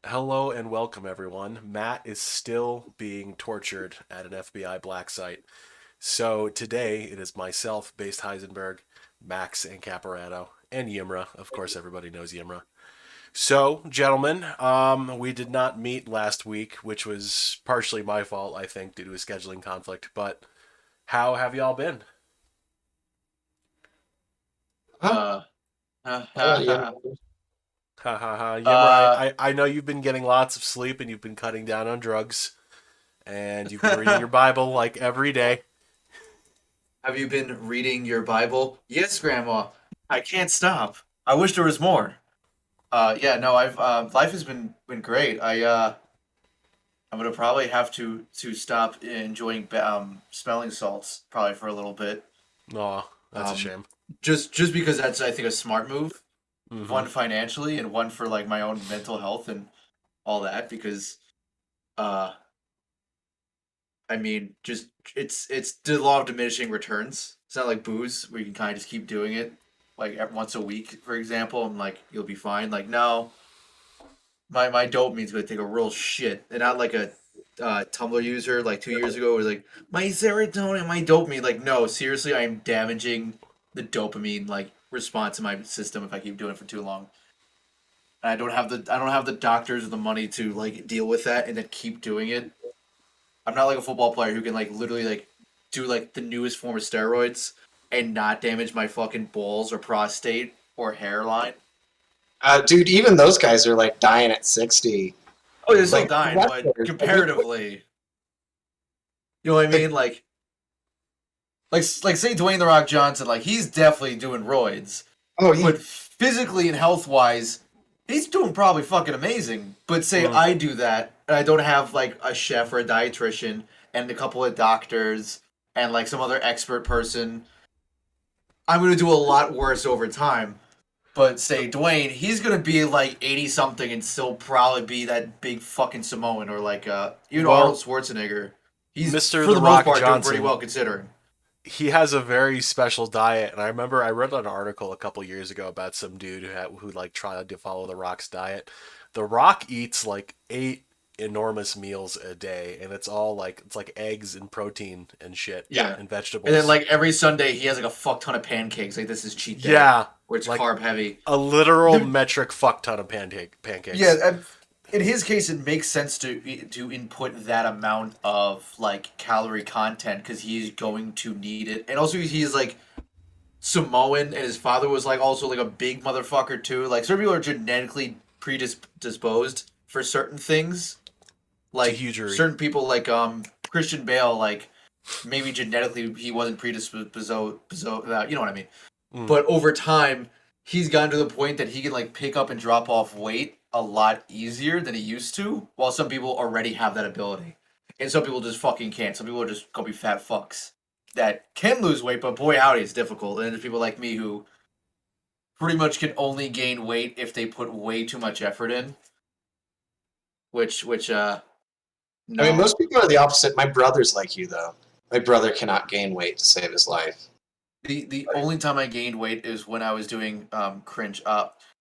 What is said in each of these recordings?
Hello and welcome, everyone. Matt is still being tortured at an FBI black site. So today it is myself, Based Heisenberg, Max and Caparato, and Yimra. Of course, everybody knows Yimra. So, gentlemen, we did not meet last week, which was partially my fault, I think, due to a scheduling conflict. But how have y'all been? Huh? Uh, I'll let you. Ha ha ha. Yimra, uh, I know you've been getting lots of sleep and you've been cutting down on drugs and you've been reading your Bible like every day. have you been reading your Bible? Yes, Grandma. I can't stop. I wish there was more. Yeah, no, I've life has been great. I'm gonna probably have to stop enjoying smelling salts probably for a little bit. Aw, that's a Um, shame. just because that's I think a smart move. Mm-hmm. One financially and one for like my own mental health and all that because uh I mean, just it's the law of diminishing returns. It's not like booze where you can kind of just keep doing it, like once a week, for example, and like you'll be fine. Like no, my dopamine's gonna take a real shit, and not like a Tumblr user like 2 years ago was like my serotonin, my dopamine. Like no, seriously, I am damaging the dopamine like response in my system if I keep doing it for too long. And I don't have the doctors or the money to like deal with that and then keep doing it. I'm not like a football player who can like literally like do like the newest form of steroids and not damage my fucking balls or prostate or hairline. Dude, even those guys are like dying at 60. Oh, they're still Like dying, but wrestlers, like they quit. comparatively, you know what I Like, mean? Like say Dwayne the Rock Johnson, like he's definitely doing roids, oh yeah, but physically and health wise, he's doing probably fucking amazing. But say Mm. I do that and I don't have like a chef or a dietitian and a couple of doctors and like some other expert person, I'm gonna do a lot worse over time. But say Dwayne, he's gonna be like 80 something and still probably be that big fucking Samoan or like even Arnold Well, Schwarzenegger. He's Mr. for The the most Rock part doing pretty Johnson, well considering. he has a very special diet, and I remember I read an article a couple years ago about some dude who like tried to follow The Rock's diet. The Rock eats like 8 enormous meals a day, and it's like eggs and protein and shit yeah. Yeah. and And then vegetables. like every Sunday he has like a fuck ton of pancakes. Like this is cheat day Yeah, where it's like carb heavy. a literal Dude, metric fuck ton of yeah, pancakes. and in his case, it makes sense to input that amount of like calorie content because he's going to need it, and also he's like Samoan, and his father was like also like a big motherfucker too. Like certain people are genetically predisposed for certain things. To Like hugery. certain people, like Christian Bale, like maybe genetically he wasn't predisposed. You know what I mean? Mm. But over time, he's gotten to the point that he can like pick up and drop off weight a lot easier than he used to. While some people already have that ability, and some people just fucking can't. Some people are just gonna be fat fucks that can lose weight, but boy howdy, it's difficult. And then there's people like me who pretty much can only gain weight if they put way too much effort in. Which I mean, no. most people are the opposite. My brother's like you though. My brother cannot gain weight to save his life. The only time I gained weight is when I was doing cringe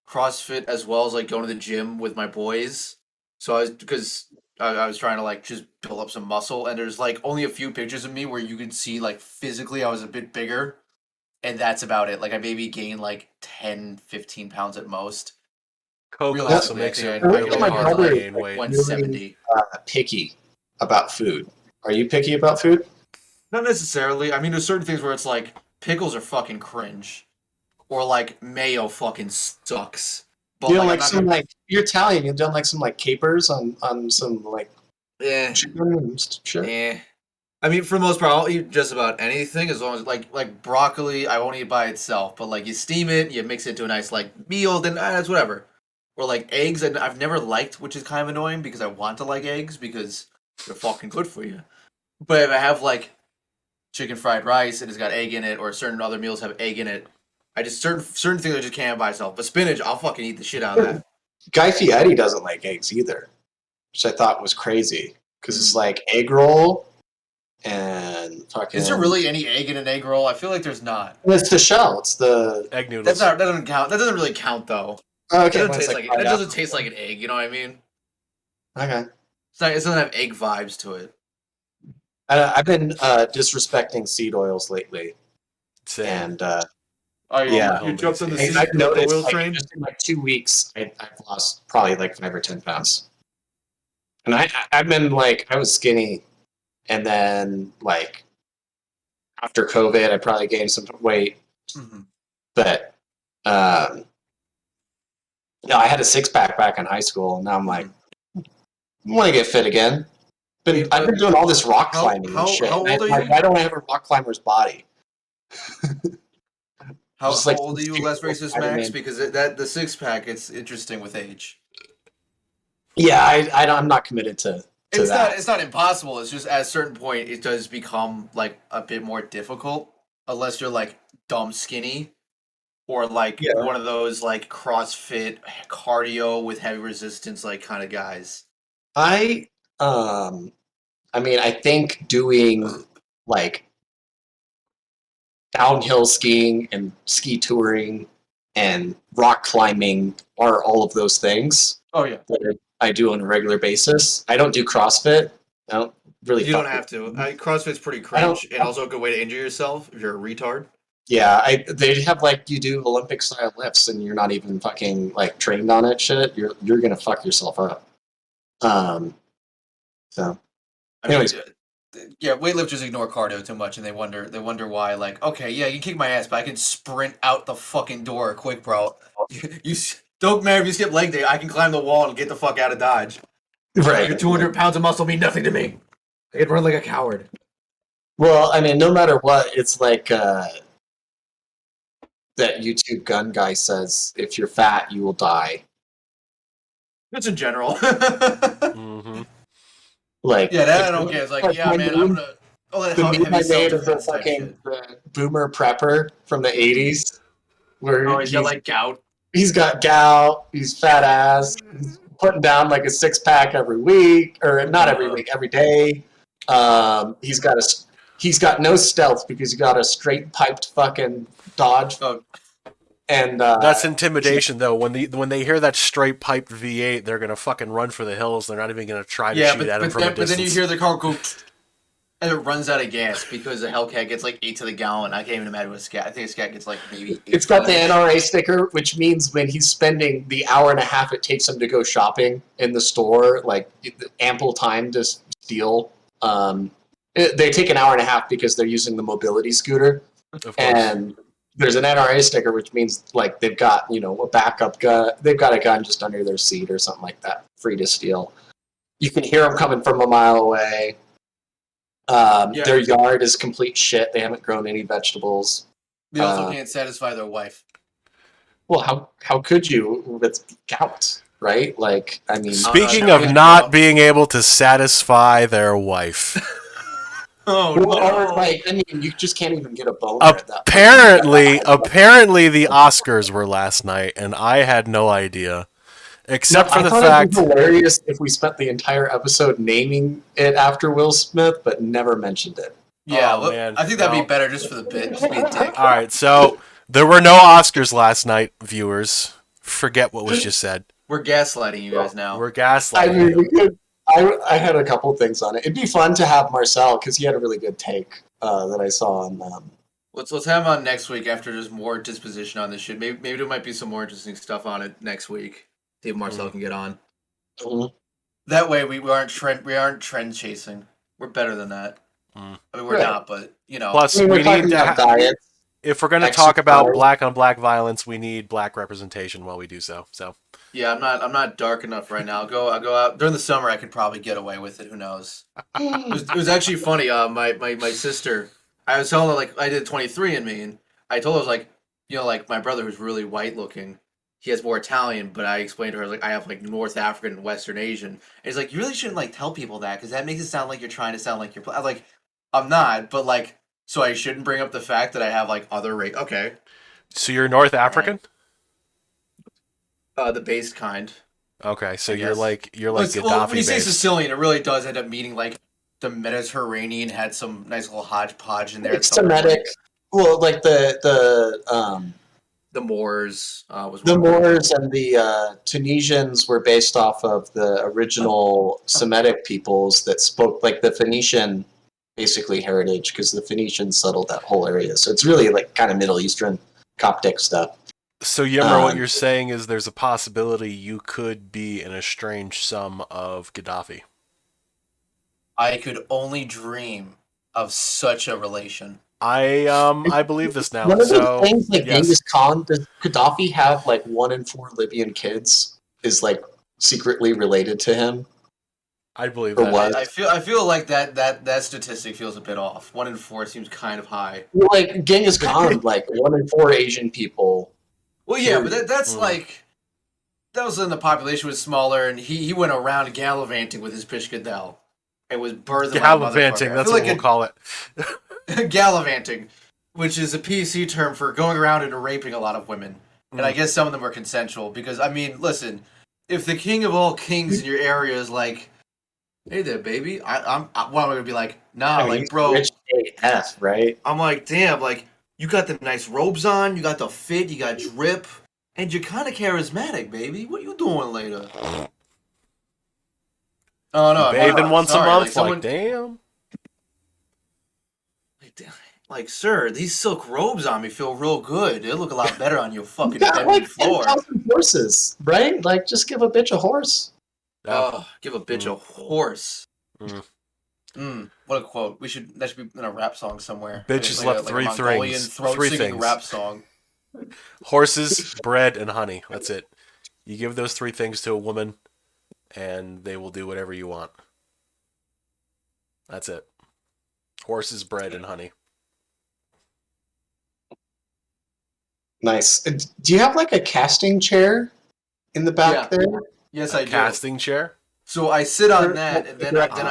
CrossFit as well as like going to the gym with my boys. So I was because I was trying to like just build up some muscle, and there's like only a few pictures of me where you can see like physically I was a bit bigger, and that's about it. Like I maybe gained like 10, 15 pounds at most. Coke Yeah, also Realistically, I makes think it I I could really my only get hard to to brother is like gain like weight. really 170. picky about food. Are you picky about food? Not necessarily. I mean, there's certain things where it's like pickles are fucking cringe, or like mayo fucking sucks. But You don't like I'm like not some gonna. like you're Italian. You don't like some like capers on some like Eh, chicken and shit. eh. I mean, for the most part, I'll eat just about anything as long as like broccoli. I won't eat by itself, but like you steam it, you mix it into a nice like meal, then that's whatever. Or like eggs, and I've never liked, which is kind of annoying because I want to like eggs because they're fucking good for you. But if I have like chicken fried rice and it's got egg in it, or certain other meals have egg in it, I just certain things I just can't by itself. But spinach, I'll fucking eat the shit out of that. Guy Fieri doesn't like eggs either, which I thought was crazy because it's Mm. like egg roll and Is there fucking. really any egg in an egg roll? I feel like there's not. It's the shell. It's the. Egg That's noodles. not that doesn't count. That doesn't really count though. Oh, It okay, doesn't when it's taste like like fried that out. doesn't taste like an egg. You know what I mean? Okay. It doesn't have egg vibes to it. I've been disrespecting seed oils lately, Same. and Oh, yeah. you jumped on the I've seed I've the noticed oil like train. just in like 2 weeks, I've lost probably like 5 or 10 pounds. And I've been like I was skinny, and then like after COVID, I probably gained some weight. Mm-hmm. But no, I had a 6-pack back in high school, and now I'm like, I want to get fit again. I've been doing all this rock climbing and shit. how old are you? Why don't I have a rock climber's body? How Just like old are you, less racist Spider-Man. Max? Because that the 6-pack, it's interesting with age. Yeah, I'm not committed to It's that. not. It's not impossible. It's just at a certain point, it does become like a bit more difficult, unless you're like dumb skinny, or like Yeah. one of those like CrossFit cardio with heavy resistance like kind of guys. I mean, I think doing like downhill skiing and ski touring and rock climbing are all of those things Oh yeah. that I do on a regular basis. I don't do CrossFit. I don't really. You don't fuck have with to. it. CrossFit's pretty I don't. cringe and also a good way to injure yourself if you're a retard. Yeah, they have like you do Olympic style lifts and you're not even fucking like trained on it. Shit, you're gonna fuck yourself up. So, I mean, anyways, yeah, weightlifters ignore cardio too much, and they wonder why. Like, okay, yeah, you can kick my ass, but I can sprint out the fucking door quick, bro. Don't matter if you skip leg day. I can climb the wall and get the fuck out of Dodge. right. Your 200 pounds of muscle mean nothing to me. I can run like a coward. Well, I mean, no matter what, it's like that YouTube gun guy says, if you're fat, you will die. That's in general. Mm-hmm. Like, Yeah, that I don't get. It's like, yeah, my man, meme, I'm gonna. Oh, that the meme heavy I made of the self-defense type fucking shit. the boomer prepper from the '80s, where Oh, he's got like gout. he's got gout, he's fat ass, he's putting down like a 6-pack every week, or not every week, every day. He's got no stealth because he got a straight piped fucking Dodge, Oh, and That's intimidation, though. When they hear that straight piped V8, they're gonna fucking run for the hills. They're not even gonna try to yeah, shoot at him from a but then you distance. hear the car go, and it runs out of gas because the Hellcat gets like 8 to the gallon. I can't even imagine what a Scat. I think a Scat gets like maybe. it's got the 18. NRA sticker, which means when he's spending the hour and a half it takes him to go shopping in the store, like ample time to steal. They take an hour and a half because they're using the mobility scooter, Of course. and there's an NRA sticker, which means like they've got a backup gun. They've got a gun just under their seat or something like that, free to steal. You can hear them coming from a mile away. Yeah. Their yard is complete shit. They haven't grown any vegetables. They also can't satisfy their wife. Well, how could you with gout, right? Like, I mean, Speaking of not being able to satisfy their wife, Oh or like, I mean, you just can't even get a boner at that apparently the Oscars were last night, and I had no idea, except for the fact it would be hilarious if we spent the entire episode naming it after Will Smith, but never mentioned it. Yeah, Oh, man. I think that'd be better just for the bit. Just be a dick. All right, so there were no Oscars last night, viewers. Forget what was just said. We're gaslighting you guys now. We're I gaslighting mean, you. we could. I had a couple things on it. It'd be fun to have Marcel because he had a really good take that I saw on. Let's have him on next week after there's more disposition on this shit. Maybe there might be some more interesting stuff on it next week. See if Marcel can get on. Mhm. That way we aren't trend chasing. We're better than that. I mean we're Right. not, but you know. Plus, I mean, we we're talking need to about diets. if we're going to talk about exercise. black on black violence, we need black representation while we do so. So Yeah, I'm not dark enough right now. I'll go out during the summer. I could probably get away with it. Who knows? It was actually funny. My sister. I was telling her like I did 23andMe, and I told her I was like, like my brother who's really white looking. He has more Italian, but I explained to her like I have like North African and Western Asian. And he's like, you really shouldn't like tell people that because that makes it sound like you're trying to sound like you're. I'm like, I'm not, but like, so I shouldn't bring up the fact that I have like other race. Okay, so you're North African? the based kind. Okay, so I you're guess. like Well, Gaddafi when you say based. Sicilian, it really does end up meaning like the Mediterranean had some nice little hodgepodge in there. It's Semitic. Well, like the the Moors was The one pretty big Moors one. and the Tunisians were based off of the original Semitic peoples that spoke like the Phoenician, basically heritage, because the Phoenicians settled that whole area. So it's really like kind of Middle Eastern Coptic stuff. So Yimra, what Um, you're saying is there's a possibility you could be an estranged son of Gaddafi. I could only dream of such a relation. I believe this now. One of those So things like yes, Genghis Khan, does Gaddafi have like 1 in 4 Libyan kids is like secretly related to him I believe or that. was? I feel like that statistic feels a bit off. 1 in 4 seems kind of high. Well, like Genghis Khan, like 1 in 4 Asian people. Well, yeah, but Period. that's Mm. like that was when the population was smaller, and he went around gallivanting with his Pishkadel. It was birthing like a Gallivanting, motherfucker. I that's feel what like we'll call it. gallivanting, which is a PC term for going around and raping a lot of women. And I Mm. guess some of them were consensual because I mean, listen, if the king of all kings in your area is like, "Hey there, baby," what am I gonna be like? Nah, I mean, like, he's bro, rich AF, right? I'm like, damn, like you got the nice robes on, you got the fit, you got drip, and you're kind of charismatic, baby. What you doing later? Oh no, I mean, Bathing once a sorry, like month, like someone, damn. like, sir, these silk robes on me feel real good. They look a lot better on your You fucking got bedroom like floor. 10,000 horses, right? Like, just give a bitch a horse. Yeah. Oh, give a bitch a horse. Mm. What a quote. That should be in a rap song somewhere. Bitches Like love a three Mongolian things. throat Three singing things. rap song. Horses, bread, and honey. That's it. You give those three things to a woman, and they will do whatever you want. That's it. Horses, bread, and honey. Nice. Do you have like a casting chair in the back Yeah. there? Yes, A I do. casting chair. So I sit on Or- that, and then direct- I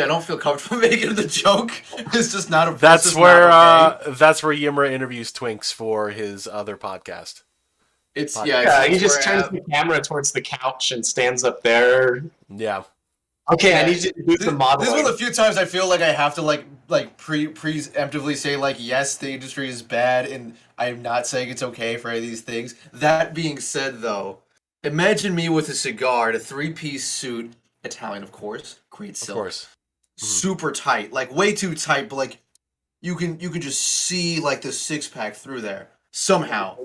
don't feel comfortable making the joke. It's just not a. It's just not okay. That's where Yimra interviews Twinks for his other podcast. It's podcast. yeah. Yeah, It's he just where I turns have- the camera towards the couch and stands up there. Yeah. Okay, I Yeah. need you to do some modeling. This is one of the few times I feel like I have to like preemptively say like yes, the industry is bad, and I am not saying it's okay for any of these things. That being said, though, imagine me with a cigar, and a three-piece suit, Italian, of course, great Of silk, course. super tight, like way too tight, but like you can just see like the six-pack through there somehow.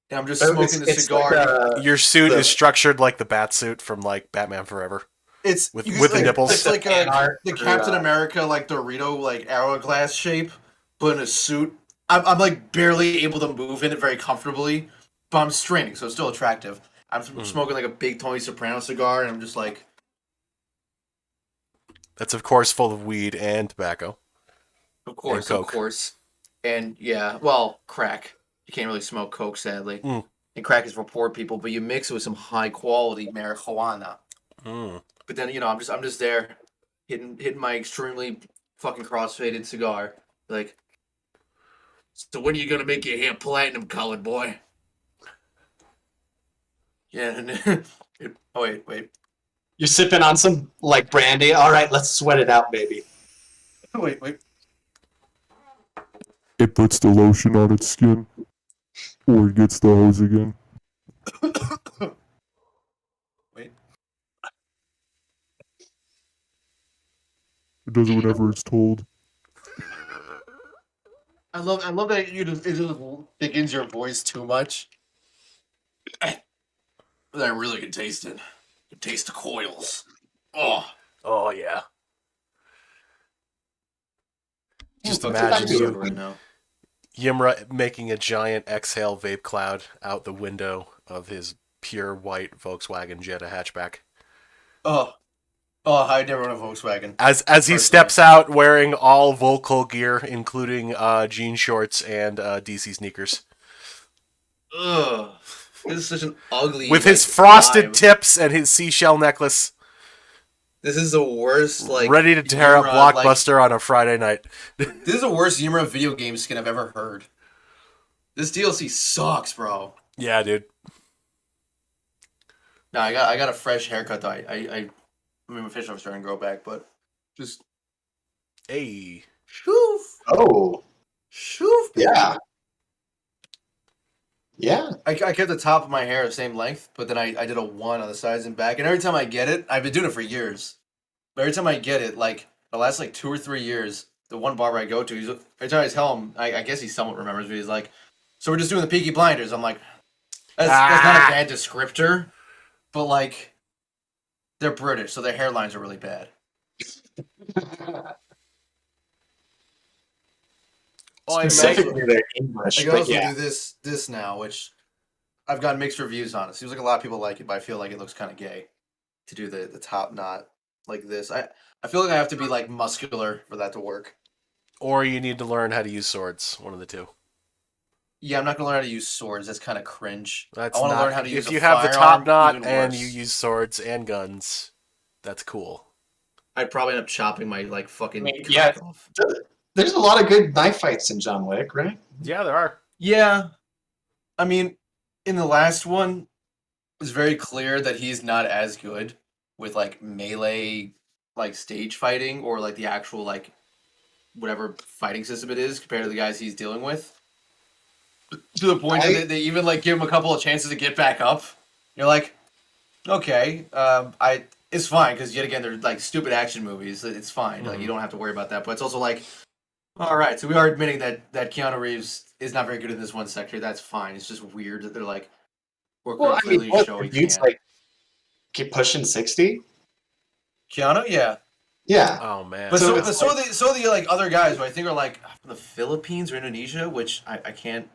And I'm just So smoking the it's cigar. like Your suit the- is structured like the bat suit from like Batman Forever. It's With- you with can- the nipples. It's like fan art the for, Captain America like Dorito like hourglass shape, but in a suit. I'm like barely able to move in it very comfortably, but I'm straining, so it's still attractive. I'm smoking like a big Tony Soprano cigar, and I'm just like, That's of course full of weed and tobacco. of course, And of Coke. course, and yeah, well, crack. You can't really smoke coke, sadly, Mm. and crack is for poor people. But you mix it with some high quality marijuana. Mm. But then I'm just there, hitting my extremely fucking crossfaded cigar, like. So when are you gonna make your hair platinum colored, boy? Yeah. Oh wait. You're sipping on some like brandy. All right, let's sweat it out, baby. Wait. It puts the lotion on its skin, or it gets the hose again. Wait. It does it whenever it's told. I love that it just begins your voice too much. But I really can taste it. You can taste the coils. Oh. Oh yeah. Just What's imagine that you, doing? right now. Yimra, making a giant exhale vape cloud out the window of his pure white Volkswagen Jetta hatchback. Oh, I never owned a Volkswagen. As he Personally. steps out wearing all Volkol gear, including jean shorts and DC sneakers, Ugh. This is such an ugly. with his like, frosted vibe. tips and his seashell necklace, This is the worst. Like ready to tear up Yimra, Blockbuster on a Friday night. This is the worst Yimra video game skin I've ever heard. This DLC sucks, bro. Yeah, dude. No, I got a fresh haircut though. I mean, my facial was starting to grow back, but just Hey. shoof. Oh, Shoof, baby. Yeah. Yeah. I kept the top of my hair the same length, but then I did a 1 on the sides and back. And every time I get it, I've been doing it for years. But every time I get it, like the last like 2 or 3 years, the one barber I go to, every time I tell him, I guess he somewhat remembers me. He's like, "So we're just doing the Peaky Blinders." I'm like, "That's not a bad descriptor, but like, they're British, so their hairlines are really bad." Oh, I Specifically, imagine. they're English, I can but also yeah. do this now, which I've gotten mixed reviews on. It seems like a lot of people like it, but I feel like it looks kind of gay to do the top knot like this. I feel like I have to be like muscular for that to work. Or you need to learn how to use swords. One of the two. Yeah, I'm not gonna learn how to use swords. That's kind of cringe. That's I want to not. learn how to use If a you have the firearm, top knot even and worse. you use swords and guns, that's cool. I'd probably end up chopping my like fucking I mean, cock yeah. off. There's a lot of good knife fights in John Wick, right? Yeah, there are. Yeah, I mean, in the last one, it's very clear that he's not as good with like melee, like stage fighting or like the actual like whatever fighting system it is compared to the guys he's dealing with. To the point that they even like give him a couple of chances to get back up. You're like, okay, it's fine because yet again they're like stupid action movies. It's fine, like you don't have to worry about that. But it's also like, all right, so we are admitting that Keanu Reeves is not very good in this one sector. That's fine. It's just weird that they're like, we're Well, I clearly mean, what, showing the dude's can't. like keep pushing 60. Keanu, yeah. Yeah. Oh man. But So so, it's so the like other guys who I think are like from the Philippines or Indonesia, which I can't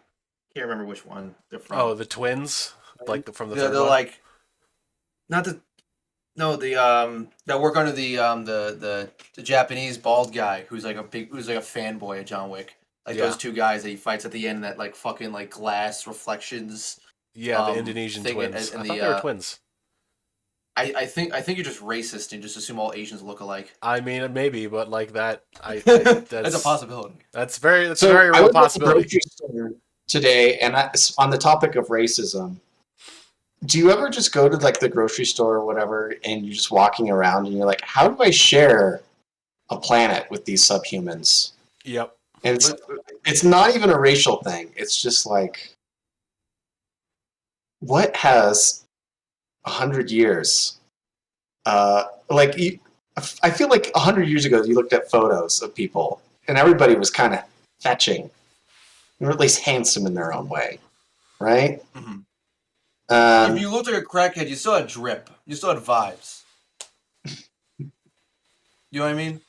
remember which one they're from. Oh, the twins, like from the they're, 3rd they're one. like not the no the that work under the Japanese bald guy who's like a fanboy of John Wick. Like Yeah. those two guys that he fights at the end that like fucking like glass reflections. Yeah, the Indonesian thing twins. in I the, thought they were twins. I think you're just racist and just assume all Asians look alike. I mean, maybe, but like that, That's a possibility. That's a very So real I was at the possibility. grocery store today, and on the topic of racism, do you ever just go to like the grocery store or whatever, and you're just walking around, and you're like, how do I share a planet with these subhumans? Yep. And it's not even a racial thing. It's just like, what has 100 years? I feel like 100 years ago, you looked at photos of people, and everybody was kind of fetching, or at least handsome in their own way, right? Mhm. Um, If you looked like a crackhead, you still had drip. You still had vibes. You know what I mean?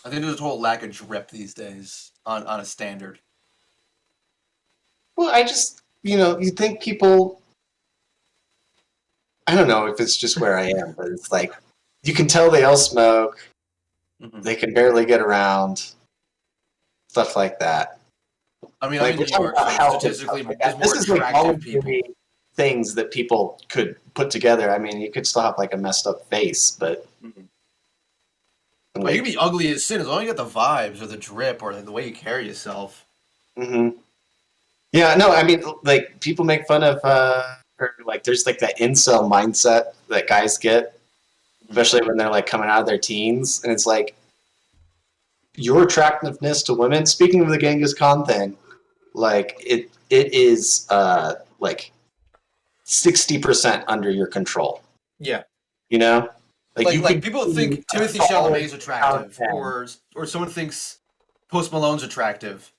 I think there's a total lack of drip these days on a standard. well, I just, you think people. I don't know if it's just where I am, but it's like you can tell they all smoke. Mhm. They can barely get around. Stuff like that. I mean, Like, I'm we're in New talking York, about so health and statistically, stuff like there's that. more This is like all attractive people. voluntary things that people could put together. I mean, you could still have like a messed up face, but Mhm. like, Like, you can be ugly as sin as long as you got the vibes or the drip or the way you carry yourself. hmm yeah, no, I mean, like people make fun of, or like there's like that incel mindset that guys get, especially when they're like coming out of their teens, and it's like your attractiveness to women. Speaking of the Genghis Khan thing, like it is like 60% under your control. Yeah. You know, Like you could people be think a Timothy solid Chalamet's attractive, 10. or someone thinks Post Malone's attractive.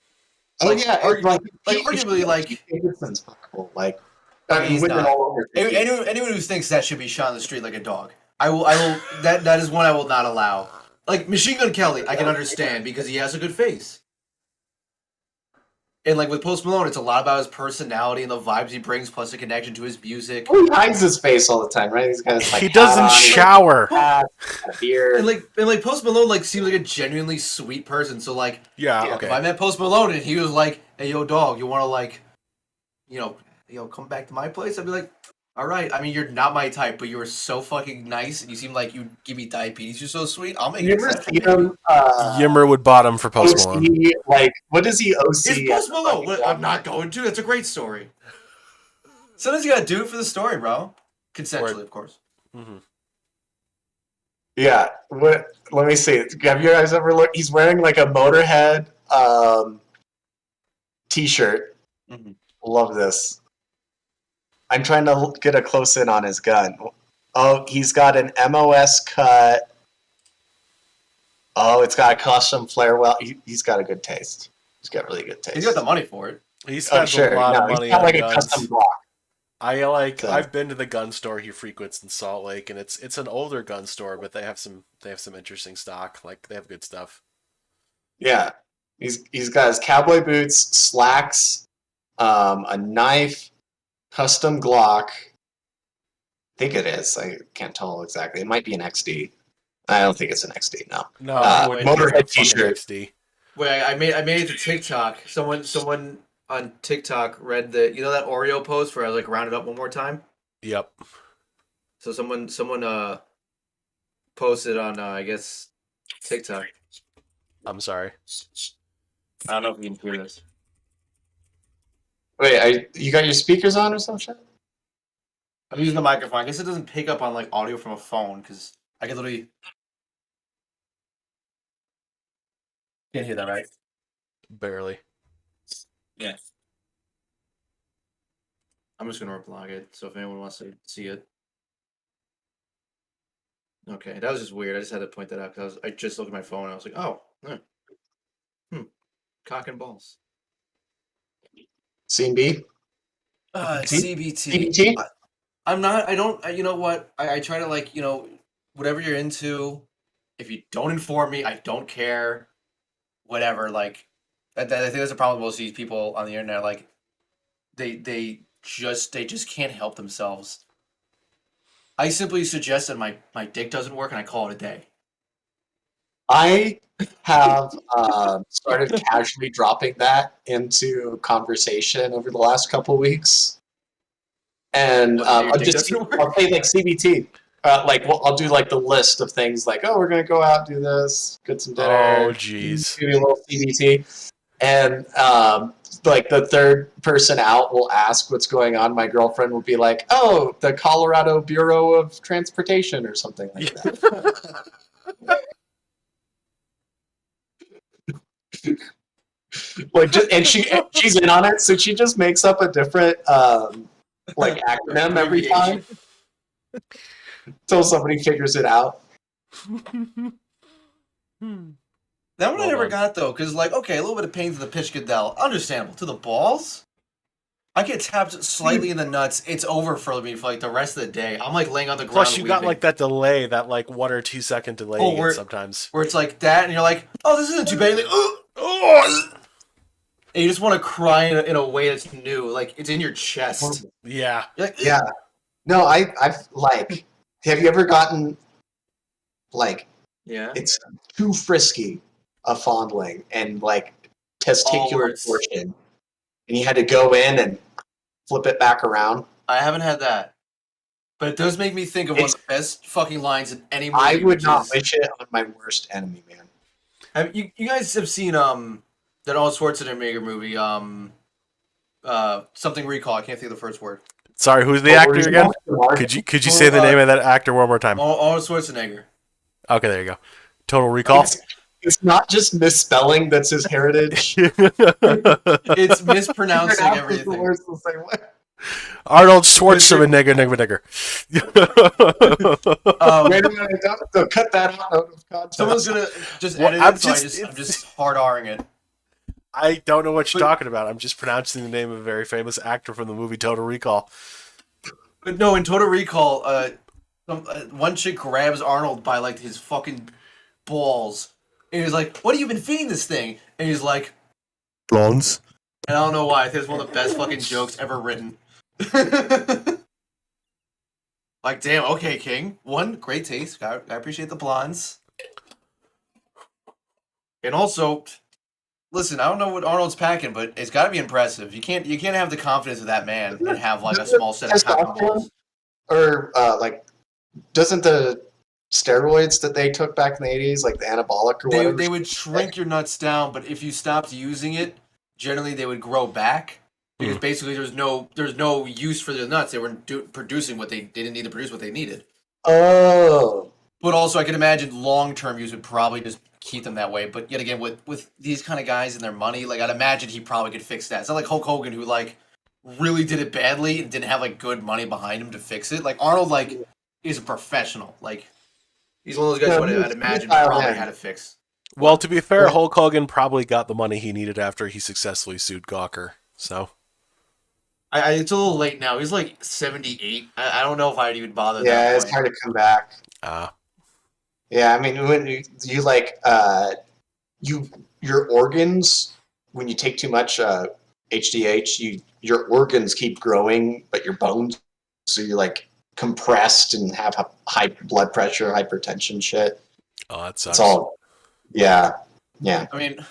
Oh like, yeah, argu- like arguably, like- Pete Davidson's fuckable. Like I mean, he's women not. all over. Anyone who thinks that should be shot in the street like a dog. I will. That is one I will not allow. Like Machine Gun Kelly, I can understand because he has a good face. And like with Post Malone, it's a lot about his personality and the vibes he brings, plus a connection to his music. He hides his face all the time, right? He's got his like He doesn't hat on, shower. hat, a beard. And like Post Malone like seems like a genuinely sweet person. So like Yeah. Yeah, Okay. if I met Post Malone and he was like, "Hey yo, dog, you want to like, come back to my place?" I'd be like, "All right." I mean, you're not my type, but you were so fucking nice, and you seem like you give me diabetes. You're so sweet. I'll make you an ever exception. seen him? Yimra would bottom for Post Malone. OC, like what does he OC? It's Post Malone. What, I'm not going to. That's a great story. Sometimes you gotta do it for the story, bro. Consensually, Word. of course. Hmm. Yeah. What? Let me see. Have you guys ever looked? He's wearing like a Motorhead t-shirt. Mhm. Love this. I'm trying to get a close in on his gun. Oh, he's got an MOS cut. Oh, it's got a custom flare well. He's got a good taste. He's got really good taste. He's got the money for it. He Oh, spends sure. a lot No, of money he's got on like a guns. custom block. So- I've been to the gun store he frequents in Salt Lake, and it's an older gun store, but they have some interesting stock. Like they have good stuff. Yeah. He's got his cowboy boots, slacks, a knife, custom Glock. I think it is. I can't tell exactly. It might be an XD. I don't think it's an XD. No. No, I wouldn't use a Motorhead fucking t-shirt. XD. Wait, I made it to TikTok. Someone on TikTok read that that Oreo post where I like rounded up one more time. Yep. So someone posted on I guess TikTok. I'm sorry. I don't know if you can hear this. Wait, you got your speakers on or some shit? I'm using the microphone. I guess it doesn't pick up on like audio from a phone because I can literally can't hear that, right? Barely. Yeah. I'm just gonna reblog it, so if anyone wants to see it. Okay, that was just weird. I just had to point that out because I just looked at my phone and I was like, oh, cock and balls. CB? CBT. CBT? I'm not. I don't. You know what? I try to like whatever you're into. If you don't inform me, I don't care. Whatever. Like, I think that's a problem with most of these people on the internet. Like, they just can't help themselves. I simply suggest that my dick doesn't work and I call it a day. I have started casually dropping that into conversation over the last couple weeks. And What, your I'll dick just doesn't work? I'll say like CBT. I'll do like the list of things like, oh, we're gonna go out, do this, get some dinner. Oh, jeez. Maybe a little CBT. And like the third person out will ask what's going on. My girlfriend will be like, oh, the Colorado Bureau of Transportation or something like that. Like, and she's in on it, so she just makes up a different like acronym every time until somebody figures it out. That one I Well never done. got though, because like okay, a little bit of pain to the pitch Goodell, understandable. To the balls, I get tapped slightly in the nuts. It's over for me for like the rest of the day. I'm like laying on the ground. Plus, you got weeping. like that delay, that like 1 or 2 second delay Oh, you where- get sometimes. where it's like that, and you're like, oh, this isn't too bad. You're like, oh, and you just want to cry in a way that's new, like it's in your chest. Yeah. You're like, Yeah. No, I've like. Have you ever gotten like yeah. it's too frisky a fondling and like testicular words. portion, and you had to go in and flip it back around? I haven't had that, but it does make me think of one of the best fucking lines in any movie. I would which not is- wish it on my worst enemy, man. Have you guys have seen that Arnold Schwarzenegger movie something Recall? I can't think of the first word. Sorry, who's the actor again? Could you say the name of that actor one more time? Arnold Schwarzenegger. Okay, there you go. Total Recall. It's not just misspelling that's his heritage. It's mispronouncing everything. The same way. Arnold Schwarzenegger, nigger. Wait a minute, don't cut that out of context. Someone's gonna just Well, edit I'm it, so just- I'm just hard R'ing it. I don't know what you're But- talking about. I'm just pronouncing the name of a very famous actor from the movie Total Recall. But no, in Total Recall, one chick grabs Arnold by like his fucking balls, and he's like, "What have you been feeding this thing?" And he's like, Blondes. and I don't know why. I think it's one of the best fucking jokes ever written. Like, damn, okay, King. One, great taste. I appreciate the blondes. And also, listen, I don't know what Arnold's packing, but it's got to be impressive. You can't have the confidence of that man and have like a small set of packing balls. Or like, doesn't the steroids that they took back in the 80s, like the anabolic or whatever, They would shrink your nuts down, but if you stopped using it, generally they would grow back. Because basically there's no use for the nuts. They weren't producing what they didn't need to produce what they needed. Oh, But also, I can imagine long-term use would probably just keep them that way. But yet again, with these kind of guys and their money, like I'd imagine he probably could fix that. It's not like Hulk Hogan who like really did it badly and didn't have like good money behind him to fix it. Like Arnold, like is a professional. Like he's one of those guys who I'd imagine probably had it fixed. Well, to be fair, Right. Hulk Hogan probably got the money he needed after he successfully sued Gawker. So It's a little late now. He's like 78. I don't know if I'd even bother. Yeah, that it's point. hard to come back. Yeah, I mean, when you like your organs, when you take too much HDH, your organs keep growing, but your bones, so you're like compressed and have high blood pressure, hypertension, shit. Oh, that sucks. It's all, yeah. I mean,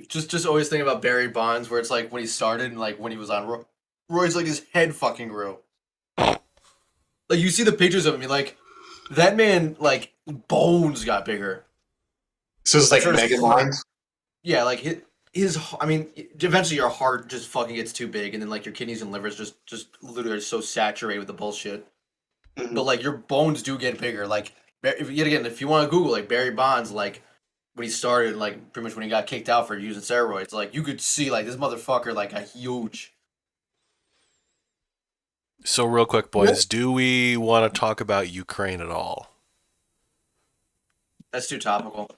just always think about Barry Bonds, where it's like when he started and like when he was on Roy's, like his head fucking grew. Like you see the pictures of him, you're like, that man, like bones got bigger. So it's like Sure, Mega smart. Mind. Yeah, like his. I mean, eventually your heart just fucking gets too big, and then like your kidneys and livers just literally are so saturated with the bullshit. Mhm. But like your bones do get bigger. Like yet again, if you want to Google like Barry Bonds, like when he started, like pretty much when he got kicked out for using steroids, like you could see like this motherfucker like a huge. So real quick, boys, do we want to talk about Ukraine at all? That's too topical.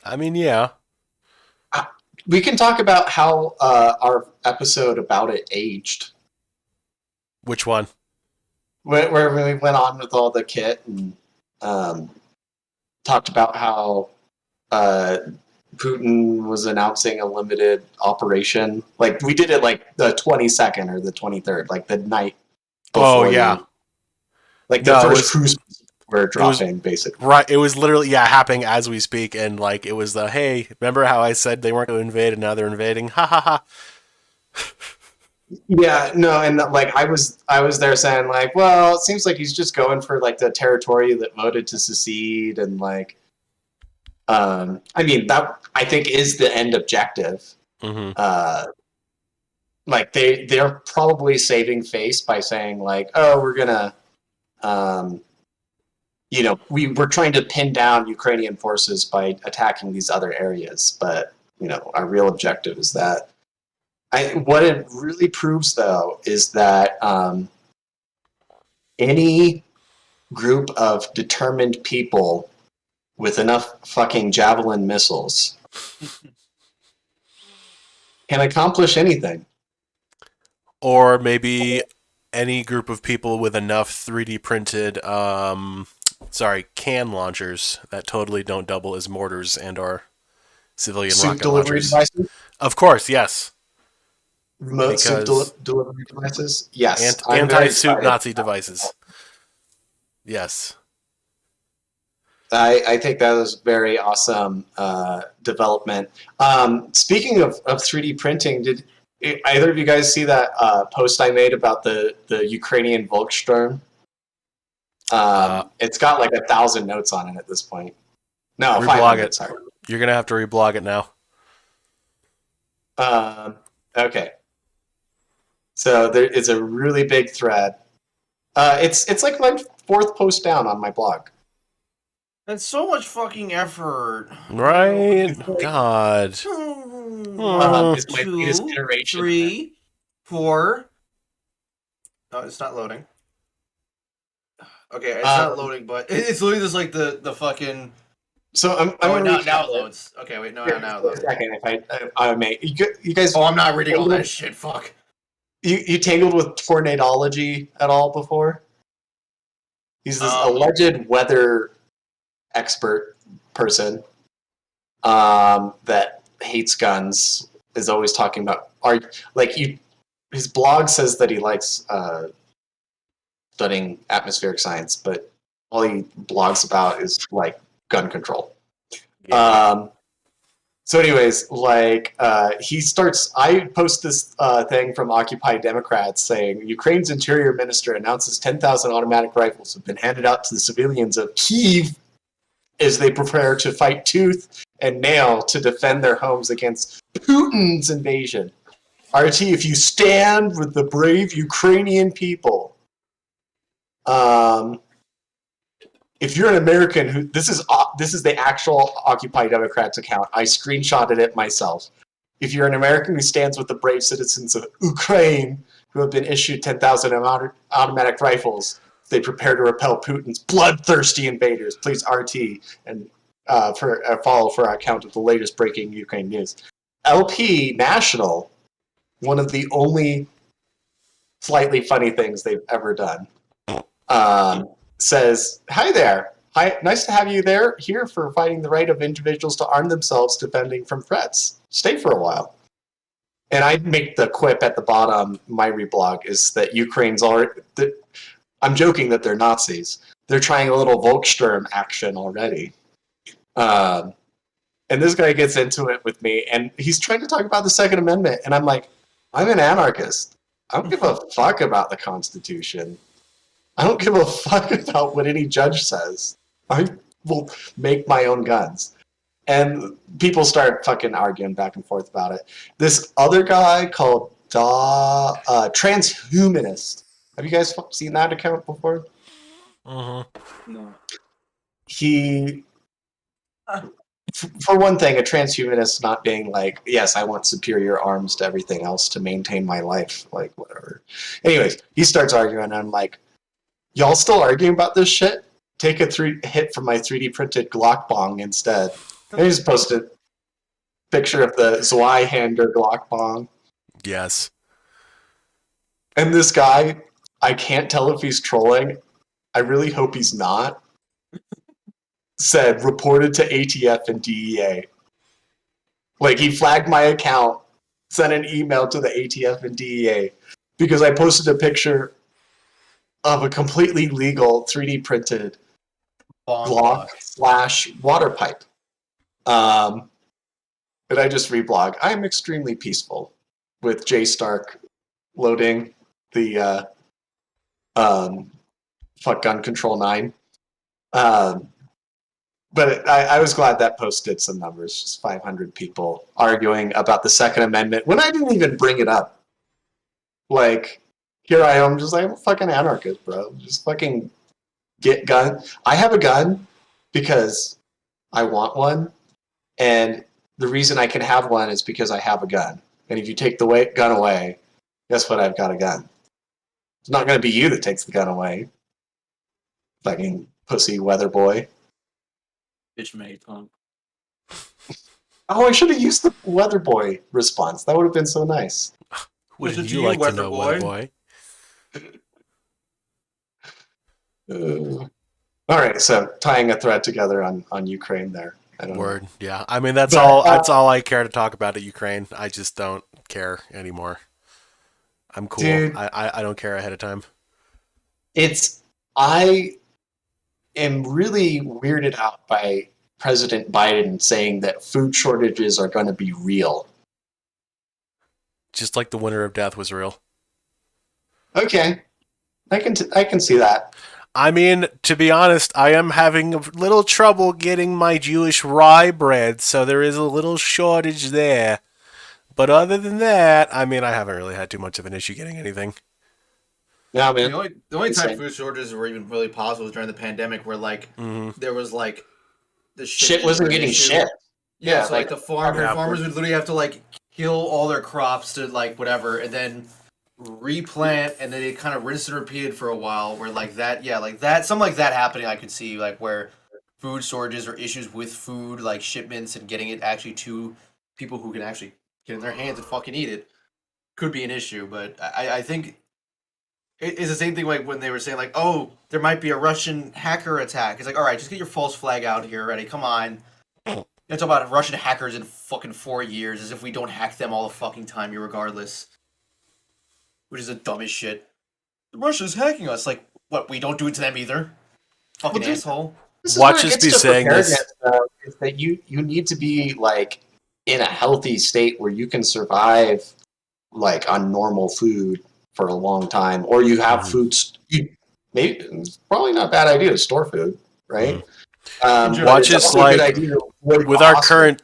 I mean, yeah. We can talk about how our episode about it aged, Which one? where we went on with all the kit and talked about how Putin was announcing a limited operation. Like we did it like the 22nd or the 23rd, like the night before. Oh, yeah. Like No, the it first was- cruise were dropping, basically. Right. It was literally, happening as we speak. And like, it was the, hey, remember how I said they weren't going to invade and now they're invading? Ha ha ha. Yeah, no, and like I was there saying like, well, it seems like he's just going for like the territory that voted to secede, and like, I mean that I think is the end objective. Mm-hmm. Like they're probably saving face by saying like, oh, we're gonna, we're trying to pin down Ukrainian forces by attacking these other areas, but our real objective is that. What it really proves, though, is that any group of determined people with enough fucking javelin missiles can accomplish anything. Or maybe any group of people with enough 3D printed, can launchers that totally don't double as mortars and or civilian Soup rocket delivery launchers. devices? Of course, yes. Remote soup Because- delivery devices? Yes. I'm very Anti-soup excited. Nazi devices. Yes. I think that was very awesome development. Speaking of 3D printing, did either of you guys see that post I made about the Ukrainian Volkssturm? It's got like 1,000 notes on it at this point. No, Reblog 500, it. sorry. You're going to have to reblog it now. Okay. So there is a really big thread. It's like my fourth post down on my blog. That's so much fucking effort. Right? God. It's my latest iteration. 3, 4. No, it's not loading. Okay, it's not loading, but it's literally just like the fucking. So I'm Oh, gonna now recap it loads. Okay, wait, no, Yeah, now it for a loads. second, if I may. You guys, Oh, I'm not reading all that shit. Fuck. you tangled with tornadology at all before? He's this alleged weather expert person that hates guns, is always talking about his blog says that he likes studying atmospheric science, but all he blogs about is like gun control. So anyways, I post this thing from Occupy Democrats saying Ukraine's interior minister announces 10,000 automatic rifles have been handed out to the civilians of Kyiv as they prepare to fight tooth and nail to defend their homes against Putin's invasion. RT, if you stand with the brave Ukrainian people. if you're an American who this is the actual Occupy Democrats account. I screenshotted it myself. If you're an American who stands with the brave citizens of Ukraine who have been issued 10,000 automatic rifles, they prepare to repel Putin's bloodthirsty invaders. Please RT and follow for our account of the latest breaking Ukraine news. LP National, one of the only slightly funny things they've ever done, says, "Hi there. Hi, nice to have you here for fighting the right of individuals to arm themselves defending from threats. Stay for a while." And I make the quip at the bottom, my reblog, is that Ukraine's already... I'm joking that they're Nazis. They're trying a little Volkssturm action already. And this guy gets into it with me, and he's trying to talk about the Second Amendment, and I'm like, I'm an anarchist. I don't give a fuck about the Constitution. I don't give a fuck about what any judge says. I will make my own guns. And people start fucking arguing back and forth about it. This other guy called Transhumanist. Have you guys seen that account before? No. He, for one thing, a transhumanist not being like, yes, I want superior arms to everything else to maintain my life, like whatever. Anyways, he starts arguing, and I'm like, y'all still arguing about this shit? Take a hit from my 3D printed Glock bong instead. And he just posted a picture of the Zweihander Glock bong. Yes. And this guy, I can't tell if he's trolling. I really hope he's not. Said, reported to ATF and DEA. Like, he flagged my account, sent an email to the ATF and DEA because I posted a picture of a completely legal 3D printed Glock / water pipe. But I just reblog. I am extremely peaceful with J Stark loading the fuck gun control 9. But I was glad that post did some numbers. Just 500 people arguing about the Second Amendment when I didn't even bring it up. Like, here I am, just like, I'm a fucking anarchist, bro. Just fucking get gun. I have a gun because I want one, and the reason I can have one is because I have a gun. And if you take the gun away, guess what? I've got a gun. It's not going to be you that takes the gun away. Fucking pussy weather boy. Bitch made punk. Oh, I should have used the weather boy response. That would have been so nice. Wouldn't Listen to you you, like to weather know, boy. weather boy? All right, so tying a thread together on Ukraine there. I don't Word. know. Yeah. I mean, that's But, all. That's all I care to talk about at Ukraine. I just don't care anymore. I'm cool. Dude. I don't care ahead of time. I am really weirded out by President Biden saying that food shortages are going to be real. Just like the winter of death was real. Okay, I can see that. I mean, to be honest, I am having a little trouble getting my Jewish rye bread, so there is a little shortage there. But other than that, I mean, I haven't really had too much of an issue getting anything. Yeah, man. The only time Insane. food shortages were even really possible was during the pandemic, where like there was like the Shit wasn't getting shipped. Yeah, Yeah, so like the farmers would literally have to like kill all their crops to like whatever, and then replant, and then it kind of rinsed and repeated for a while. Where like that, yeah, like that, something like that happening, I could see like where food shortages or issues with food, like shipments and getting it actually to people who can actually get in their hands and fucking eat it, could be an issue. But I think it's the same thing like when they were saying like, oh, there might be a Russian hacker attack. It's like, all right, just get your false flag out here already. Come on. It's about Russian hackers in fucking 4 years, as if we don't hack them all the fucking time, regardless. Which is the dumbest shit. Russia's hacking us. Like, what? We don't do it to them either. Fucking Well, dude, asshole. This is Watch where it us gets be to saying this. preparedness, though, is that you need to be like in a healthy state where you can survive like on normal food for a long time, or you have foods. Maybe it's probably not a bad idea to store food, right? Watch it's us, also a good like, idea to avoid With costs. our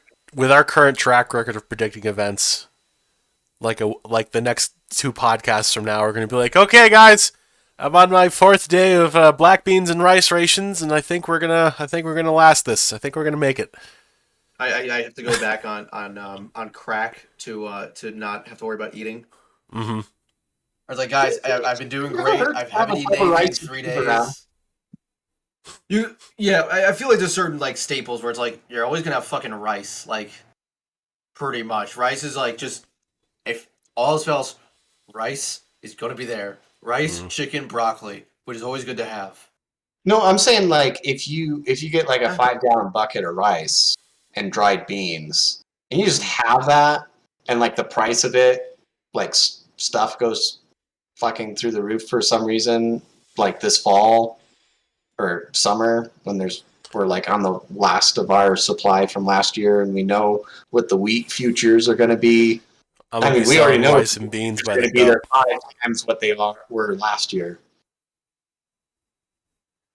current track record of predicting events, like the next 2 podcasts from now are going to be like, okay, guys, I'm on my 4th day of black beans and rice rations, and I think we're gonna last this. I think we're gonna make it. I have to go back on crack to not have to worry about eating. Mm-hmm. I was like, guys, I've been doing Never great. heard I of haven't a eaten couple anything in rice 3 keep around. days. I feel like there's certain like staples where it's like you're always gonna have fucking rice, like pretty much. Rice is like just if all else fails, rice is gonna be there. Rice, chicken, broccoli, which is always good to have. No, I'm saying like if you get like a 5-gallon bucket of rice and dried beans, and you just have that, and like the price of it, like stuff goes fucking through the roof for some reason, like this fall or summer when we're like on the last of our supply from last year, and we know what the wheat futures are going to be. I'm I gonna mean, be we already selling know rice and beans it's by going the to be dub. there 5 times what they were last year.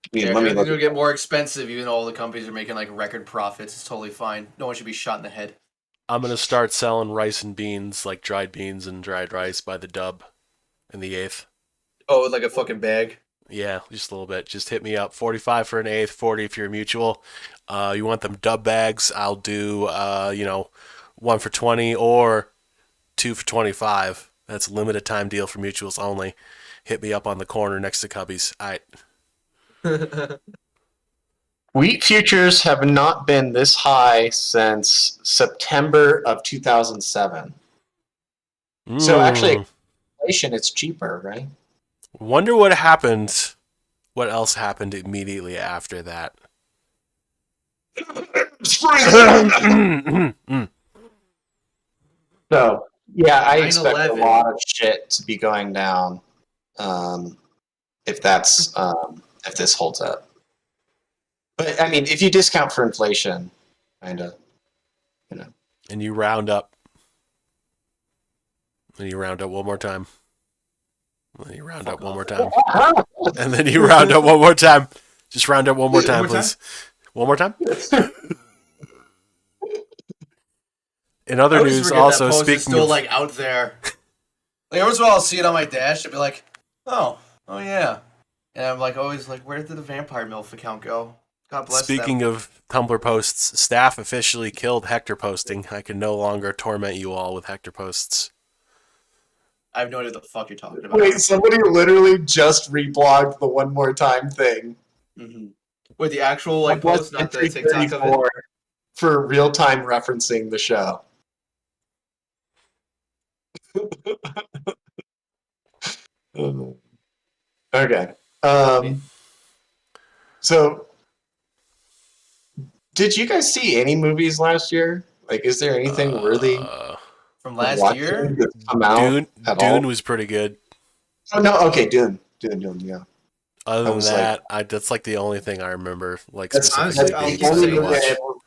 I mean, let me Everything's look. gonna get more expensive, even though all the companies are making like record profits. It's totally fine. No one should be shot in the head. I'm gonna start selling rice and beans, like dried beans and dried rice, by the dub in the 1/8. Oh, like a fucking bag. Yeah, just a little bit. Just hit me up. 45 for an 1/8, 40 if you're a mutual. You want them dub bags? I'll do 1 for 20 or 2 for 25. That's a limited time deal for mutuals only. Hit me up on the corner next to Cubbies. All right. Wheat futures have not been this high since September of 2007. So actually, inflation, it's cheaper, right? Wonder what happened. What else happened immediately after that? So yeah, I expect a 9/11. lot of shit to be going down if this holds up. But I mean, if you discount for inflation, kind of, And you round up. And you round up one more time. And then you round up one more time. And then you round up one more time. Just round up one more time, One more please. One more time? In other news, also, that post is speaking still of... like out there. Like every once in a while, I'll see it on my dash. I'll be like, oh yeah, and I'm like always like, where did the Vampire MILF account go? God bless Speaking them. of Tumblr posts, staff officially killed Hector posting. I can no longer torment you all with Hector posts. I have no idea what the fuck you're talking about. Wait, somebody literally just reblogged the one more time thing. Mm-hmm. Wait, the actual like That was post, not the entry TikTok of it. 34 for real time referencing the show. Okay. So, did you guys see any movies last year? Like, is there anything worthy From of last watching year? that's come out Dune at all? was pretty good. Oh no, okay, Dune, yeah. Other I than was that, that's like the only thing I remember, like That's specifically I'll being just only excited to say movie watch.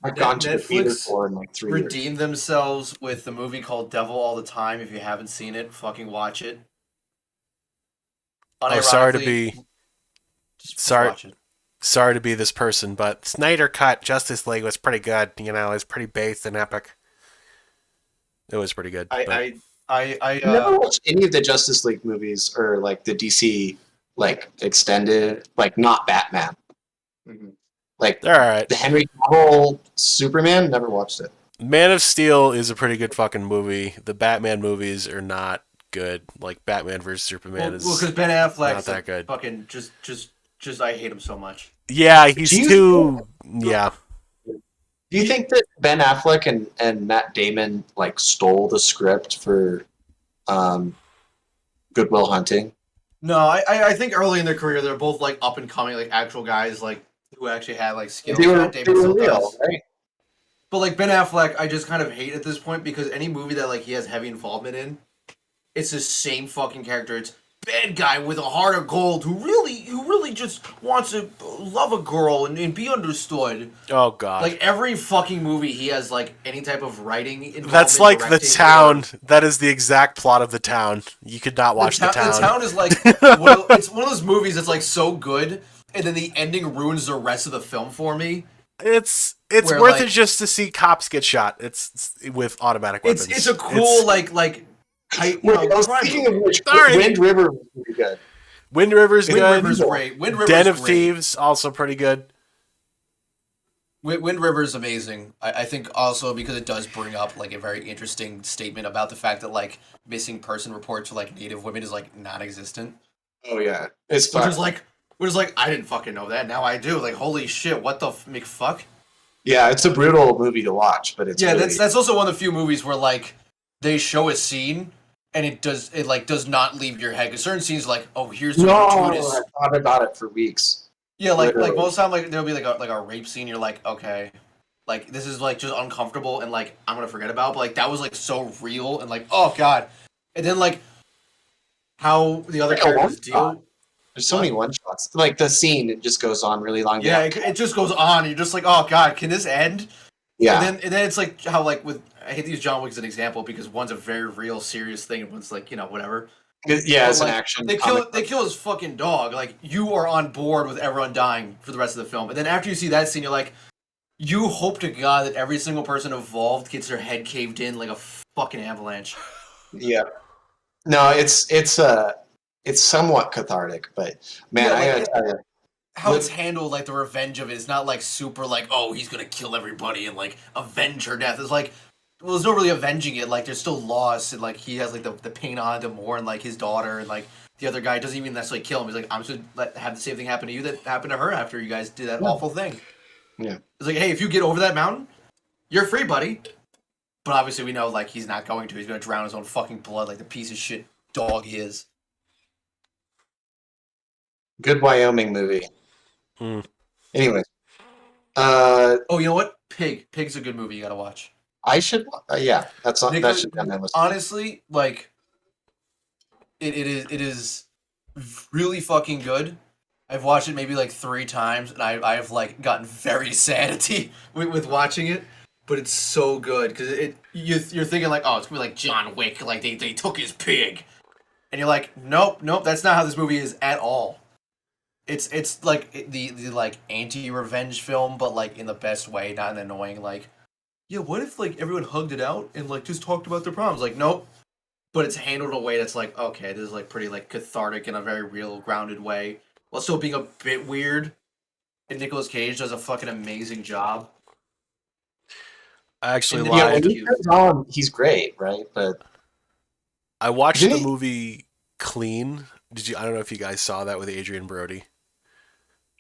I've gone to the theater Netflix for in like 3 years. Redeemed themselves with the movie called Devil All the Time. If you haven't seen it, fucking watch it. Oh, sorry to Unironically, be just sorry- watch it. sorry to be this person, but Snyder Cut Justice League was pretty good. You know, it was pretty based and epic. It was pretty good. but- I never watched any of the Justice League movies or like the DC like extended, like not Batman. Mhm. Like They're all right. the Henry Cavill Superman, never watched it. Man of Steel is a pretty good fucking movie. The Batman movies are not good. Like Batman vs Superman is because Ben Affleck's not that like, good. fucking just I hate him so much. Yeah, he's Do you- too. Yeah, Do you think that Ben Affleck and Matt Damon like stole the script for Good Will Hunting? No, I think early in their career they're both like up and coming, like actual guys like who actually had like skills. They were Matt Damon still real, does. right? But like Ben Affleck, I just kind of hate at this point because any movie that like he has heavy involvement in, it's the same fucking character. It's bad guy with a heart of gold who really just wants to love a girl and be understood. oh god. Like every fucking movie, he has like any type of writing involvement. That's like The directing, Town. That is the exact plot of The Town. You could not watch The Town. The Town is like it's one of those movies that's like so good, and then the ending ruins the rest of the film for me. It's Where, worth like- it just to see cops get shot. It's with automatic weapons. It's a cool like Wait, speaking of which, Sorry. Wind River was pretty good. Wind River's Wind good. River's great. Wind River's Den of great. Thieves also pretty good. Wind River's amazing. I think also because it does bring up like a very interesting statement about the fact that like missing person reports for like Native women is like non-existent. Oh yeah, it's Which fucked. is like I didn't fucking know that. Now I do. Like holy shit, what the fuck? Yeah, it's a brutal movie to watch, but it's Yeah, really, that's also one of the few movies where like they show a scene and it does not leave your head. 'Cause certain scenes like, oh, here's the no. gratuitous. I thought about it for weeks. Yeah, like Literally. most time like there'll be like a rape scene. You're like, okay, like this is like just uncomfortable and like I'm gonna forget about. But like that was like so real and like oh god, and then like how the other Like a characters one-shot. deal. There's so What? many one shots. Like the scene, it just goes on really long. Yeah, it just goes on. You're just like, oh god, can this end? yeah. And then it's like how like with I hate to use John Wick as an example because one's a very real serious thing and one's like whatever. Yeah, But, it's like, an action. They comic. kill his fucking dog. Like you are on board with everyone dying for the rest of the film, and then after you see that scene, you're like, you hope to God that every single person involved gets their head caved in like a fucking avalanche. Yeah. No, it's somewhat cathartic, but man, Yeah, I like, gotta tell you, How it's handled, like the revenge of it, is not like super like oh he's gonna kill everybody and like avenge her death. It's like well, there's no really avenging it. Like there's still loss and like he has like the pain on him more and like his daughter and like the other guy doesn't even necessarily kill him. He's like I'm just gonna have the same thing happen to you that happened to her after you guys did that awful thing. Yeah. It's like hey if you get over that mountain, you're free, buddy. But obviously we know like he's not going to. He's gonna drown his own fucking blood like the piece of shit dog he is. good Wyoming movie. Hmm. Anyway, Oh, you know what? Pig's a good movie. You gotta watch. I should. Yeah, that Nicholas, should be on my list. honestly, like it is really fucking good. I've watched it maybe like 3 times, and I've like gotten very sanity with watching it. But it's so good because you're thinking like, oh, it's gonna be like John Wick, like they took his pig, and you're like, nope, that's not how this movie is at all. It's like the like anti-revenge film, but like in the best way, not an annoying like. Yeah, what if like everyone hugged it out and like just talked about their problems? Like, nope. But it's handled in a way that's like, okay, this is like pretty like cathartic in a very real, grounded way, while still being a bit weird. And Nicolas Cage does a fucking amazing job. I actually And then, Yeah, lied. when he comes on, he's great, right? But I watched Did the he? movie Clean. Did you? I don't know if you guys saw that with Adrian Brody.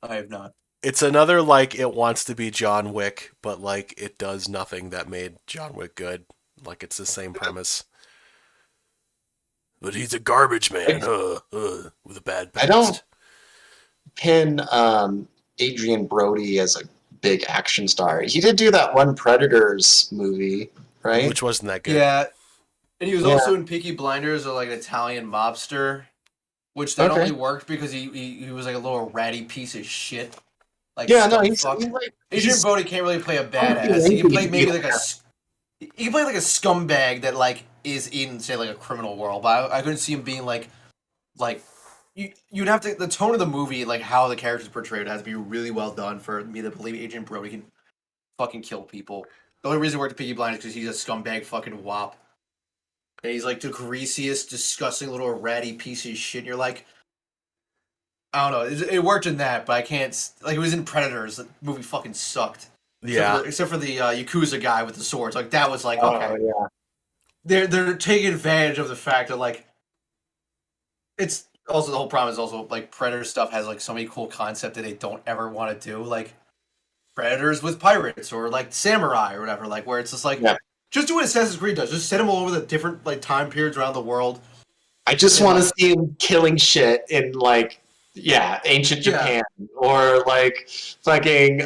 I have not. It's another like it wants to be John Wick, but like it does nothing that made John Wick good. Like it's the same premise. But he's a garbage man, with a bad past. I don't pin Adrian Brody as a big action star. He did do that one Predators movie, right? Which wasn't that good. Yeah, and he was Yeah. also in Peaky Blinders, or like an Italian mobster, which that Okay. only worked because he was like a little ratty piece of shit. Like Yeah, no, scum he's fuck. like Adrian he's, Brody can't really play a don't badass. think He can he play can maybe be like he can play like a scumbag that like is in say like a criminal world, but I couldn't see him being like you'd have to the tone of the movie, like how the character's portrayed, has to be really well done for me to believe Adrian Brody can fucking kill people. The only reason he worked at Peaky Blinders is because he's a scumbag fucking wop. And he's like the greasiest, disgusting little ratty piece of shit. And you're like, I don't know. It worked in that, but I can't. Like, it was in Predators. The movie fucking sucked. Yeah. Except for the Yakuza guy with the swords. Like, that was like, oh okay. yeah. They're taking advantage of the fact that, like, it's also the whole problem is also, like, Predator stuff has, like, so many cool concepts that they don't ever want to do. Like, Predators with pirates or, like, samurai or whatever. Like, where it's just like, Yeah. just do what Assassin's Creed does. Just set them all over the different, like, time periods around the world. I just Yeah. want to see him killing shit in like ancient Yeah. Japan or like fucking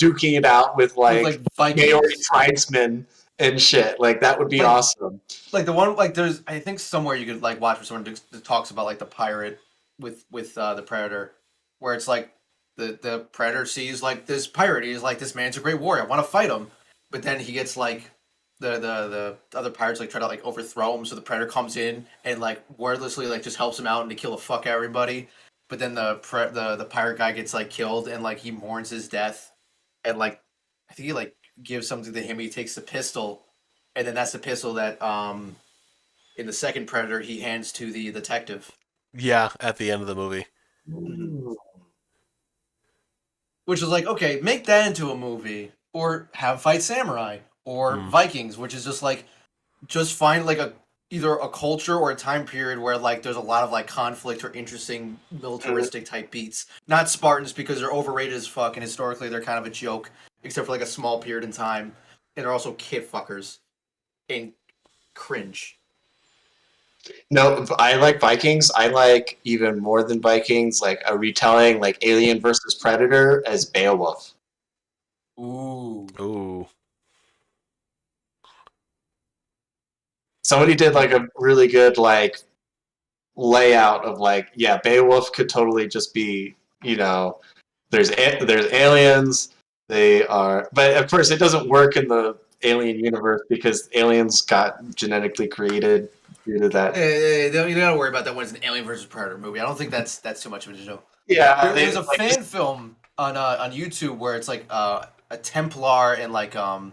duking it out with like, with, like Maori Vikings. tribesmen and shit. Like that would be Like- awesome. Like the one, like there's, I think somewhere you could like watch where someone that talks about like the pirate with the predator, where it's like the predator sees like this pirate, he's like, this man's a great warrior, I want to fight him, but then he gets like the other pirates like try to like overthrow him, so the predator comes in and like wordlessly like just helps him out and to kill the fuck everybody, but then the pirate guy gets like killed and like he mourns his death, and like I think he like gives something to him, he takes the pistol. And then that's the pistol that, in the second Predator, he hands to the detective. Yeah, at the end of the movie. Ooh. Which is like, okay, make that into a movie, or have fight samurai, or Mm. Vikings, which is just like, just find like a either a culture or a time period where like there's a lot of like conflict or interesting militaristic type beats. Not Spartans because they're overrated as fuck, and historically they're kind of a joke, except for like a small period in time, and they're also kid fuckers and cringe. No, I like Vikings. I like even more than Vikings, like a retelling like Alien versus Predator as Beowulf. Ooh. Ooh. Somebody did like a really good like layout of like, yeah, Beowulf could totally just be, there's aliens. They are, but of course it doesn't work in the alien universe because aliens got genetically created due to that. You don't gotta worry about that when it's an Alien versus Predator movie. I don't think that's too much of a joke. Yeah, There's a like, fan film on YouTube where it's like a Templar and like an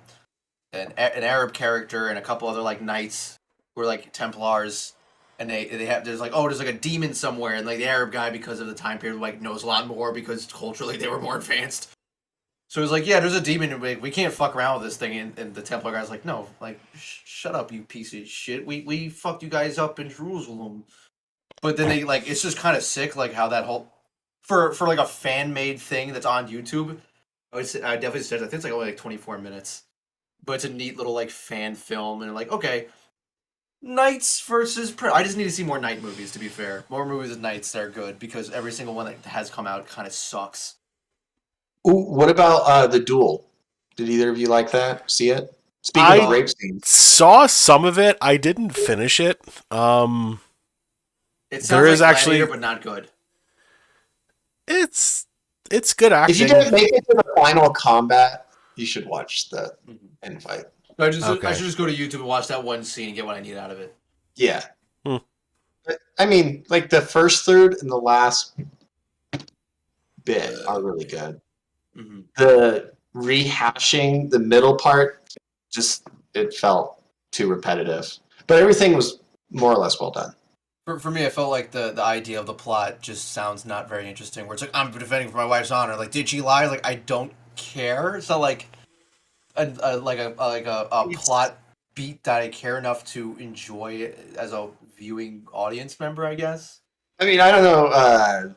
Arab character and a couple other like knights who are like Templars, and they have there's like there's like a demon somewhere, and like the Arab guy because of the time period like knows a lot more because culturally they were more advanced. So it's like, yeah, there's a demon, and we can't fuck around with this thing, and the Templar guy's like, no, like shut up, you piece of shit. We fucked you guys up in Jerusalem. But then they like it's just kind of sick like how that whole for like a fan made thing that's on YouTube. I definitely said I think it's like only like 24 minutes, but it's a neat little like fan film and like okay, knights versus I just need to see more knight movies. To be fair, more movies with knights that are good because every single one that has come out kind of sucks. ooh, what about The Duel? Did either of you like that? See it? Speaking I of rape scenes, saw some of it. I didn't finish it. It There sounds is like actually- Gladiator, but not good. It's good if you acting. didn't make it to the final combat, you should watch the end fight. I Okay. should just go to YouTube and watch that one scene and get what I need out of it. Yeah. Hmm. But, I mean, like the first third and the last bit are really good. Mm-hmm. The rehashing the middle part it felt too repetitive. But everything was more or less well done. For me, I felt like the idea of the plot just sounds not very interesting. Where it's like I'm defending for my wife's honor. Like, did she lie? Like, I don't care. It's not like a plot beat that I care enough to enjoy it as a viewing audience member. I guess. I mean, I don't know.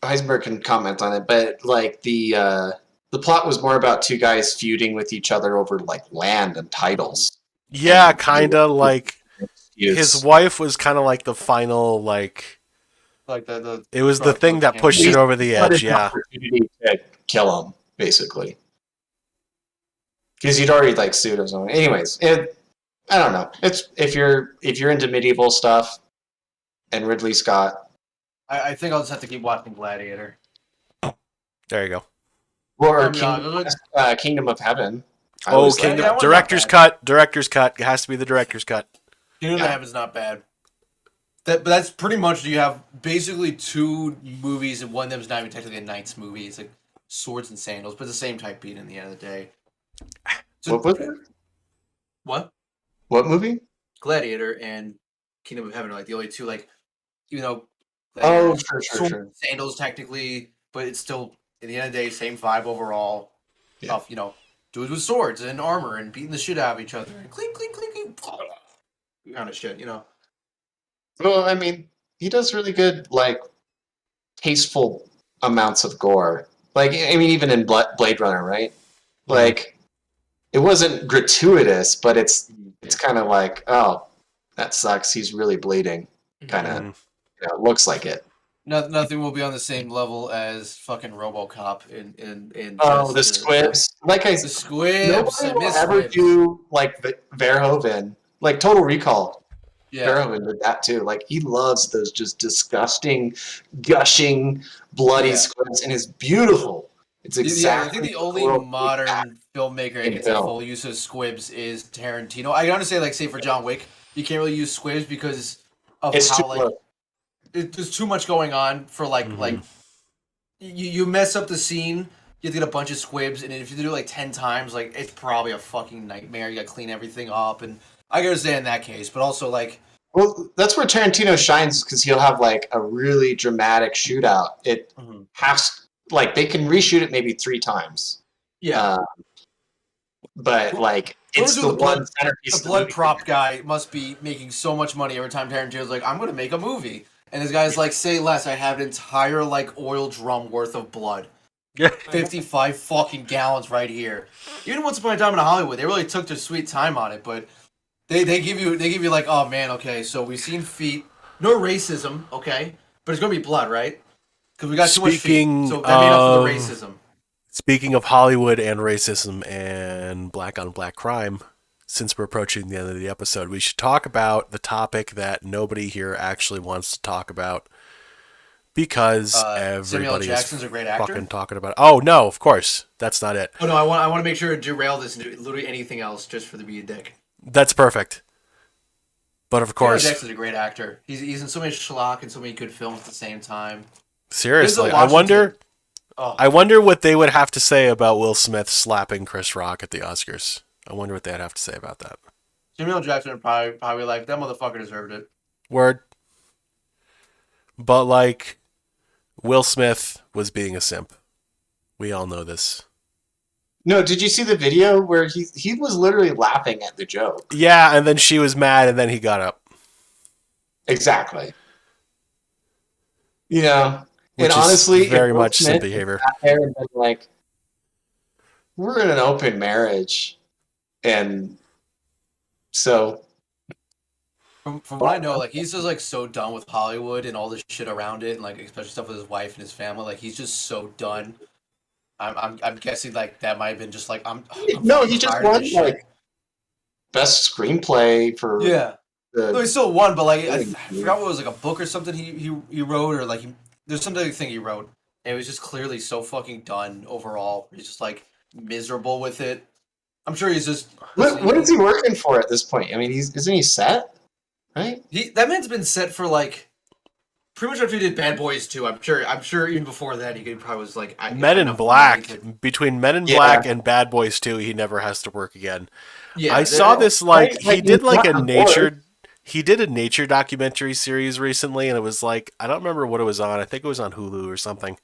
Heisenberg can comment on it, but like the plot was more about two guys feuding with each other over like land and titles. Yeah, And kind of like Use. his wife was kind of like the final like. Like the It was the thing that pushed it over the But edge. it's an Yeah. opportunity to kill him, basically, because he'd already like sued him. So, anyways, I don't know. It's if you're into medieval stuff and Ridley Scott, I think I'll just have to keep watching Gladiator. There you go. or Yeah, Kingdom of Heaven. I Oh, was like, Kingdom that one's director's not bad. Director's cut. It has to be the director's cut. Kingdom Yeah. of Heaven's not bad. But that's pretty much you have basically two movies, and one of them's not even technically a knight's movie. It's like swords and sandals, but the same type beat in the end of the day. So, what was it? what? What movie? Gladiator and Kingdom of Heaven are like the only two, like, even though Oh, Gladiator's sure. swords and sandals technically, but it's still at the end of the day same vibe overall. Yeah. Of dudes with swords and armor and beating the shit out of each other and clink clink clink clink, kind of shit. Well, I mean, he does really good, like, tasteful amounts of gore. Like, I mean, even in Blade Runner, right? Like, it wasn't gratuitous, but it's kind of like, oh, that sucks. He's really bleeding. Kind of, Mhm. it looks like it. Nothing will be on the same level as fucking RoboCop in Oh, just the squibs. Like The squibs. nobody I will miss ever squibs. do like Verhoeven, like Total Recall. Yeah. Verhoeven did that too. Like he loves those just disgusting, gushing, bloody Yeah. squibs, and it's beautiful. It's exactly. I think the what only world we modern have. filmmaker that in gets a film. full use of squibs is Tarantino. I understand, like, say for John Wick, you can't really use squibs because of It's how too like low. there's too much going on for like Mhm. you mess up the scene. You have to get a bunch of squibs, and if you do it like 10 times, it's probably a fucking nightmare. You gotta clean everything up, and I can understand in that case, but also like Well, that's where Tarantino shines because he'll have like a really dramatic shootout. It Mhm. has like they can reshoot it maybe 3 times. Yeah. But like it's Whoever's the doing one the centerpiece of the blood movie. prop guy must be making so much money every time Tarantino's like, I'm gonna make a movie. And this guy's like, say less, I have an entire like oil drum worth of blood. 55 fucking gallons right here. Even Once Upon a Time in Hollywood, they really took their sweet time on it, but they give you like, oh man, okay, so we've seen feet. No racism, okay? But it's gonna be blood, right? Because we got too much feet. Speaking So that made up for the of racism. speaking of Hollywood and racism and black on black crime, since we're approaching the end of the episode, we should talk about the topic that nobody here actually wants to talk about because Samuel everybody Jackson's is a great actor. fucking talking about it. Oh no, of course, that's not it. Oh no, I want to make sure to derail this into literally anything else just for the be a dick. That's perfect. But of Samuel course, Jackson's a great actor. He's in so many schlock and so many good films at the same time. seriously, Denzel I wonder. Oh, I wonder what they would have to say about Will Smith slapping Chris Rock at the Oscars. I wonder what they'd have to say about that. Samuel Jackson would probably like that motherfucker deserved it. Word. But like, Will Smith was being a simp. We all know this. No, did you see the video where he was literally laughing at the joke? Yeah, and then she was mad, and then he got up. Exactly. You know, Which and is honestly, very if Will much Smith simp behavior. sat there and been like, "We're in an open marriage," and so From what I know, like he's just like so done with Hollywood and all this shit around it, and like especially stuff with his wife and his family. Like he's just so done. I'm guessing like that might have been just like I'm no, fucking he just tired of won this shit. like best screenplay for Yeah. No, he the. still won, but like I forgot what it was, like a book or something he wrote, or like there's some other thing he wrote, and it was just clearly so fucking done overall. He's just like miserable with it. I'm sure he's just What is he working for at this point? I mean, isn't he set? Right? that man's been set for like pretty much after he did Bad Boys 2. I'm sure even before that he probably was like Men in Black. Between Men in Yeah. Black and Bad Boys 2, he never has to work again. Yeah, I saw this like Right, he like, did he's like not a on nature. He did a nature documentary series recently, and it was like I don't remember what it was on. I think it was on Hulu or something,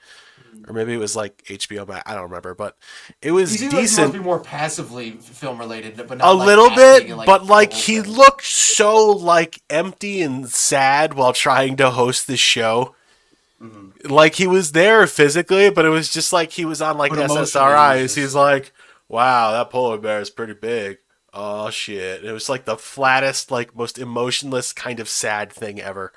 or maybe it was like HBO Max. I don't remember, but it was He seems like he decent. must be more passively film related, but not A like little acting bit, and, but like the whole he thing. looked so like empty and sad while trying to host this show. Mhm. Like he was there physically, but it was just like he was on like But emotionally, SSRIs. he was just- He's like, "Wow, that polar bear is pretty big." Oh shit! It was like the flattest, like most emotionless kind of sad thing ever.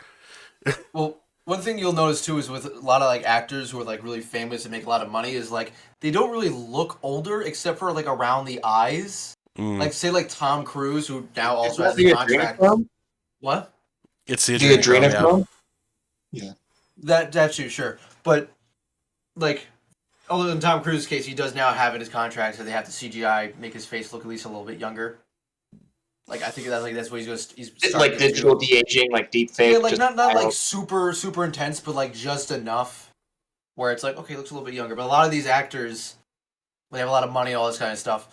Well, one thing you'll notice too is with a lot of like actors who are like really famous and make a lot of money is like they don't really look older except for like around the eyes. Mm. Like say like Tom Cruise, who now Is also that has the a contract. adrenochrome? What? It's the The adrenochrome. adrenochrome? That too, sure. But like, although in Tom Cruise's case, he does now have in his contract that they have to CGI make his face look at least a little bit younger. Like I think that's what he's It's starting like to digital do. de-aging, like deep fake. Yeah, like just not like wild. super intense, but like just enough where it's like okay, looks a little bit younger. But a lot of these actors, when they have a lot of money, all this kind of stuff.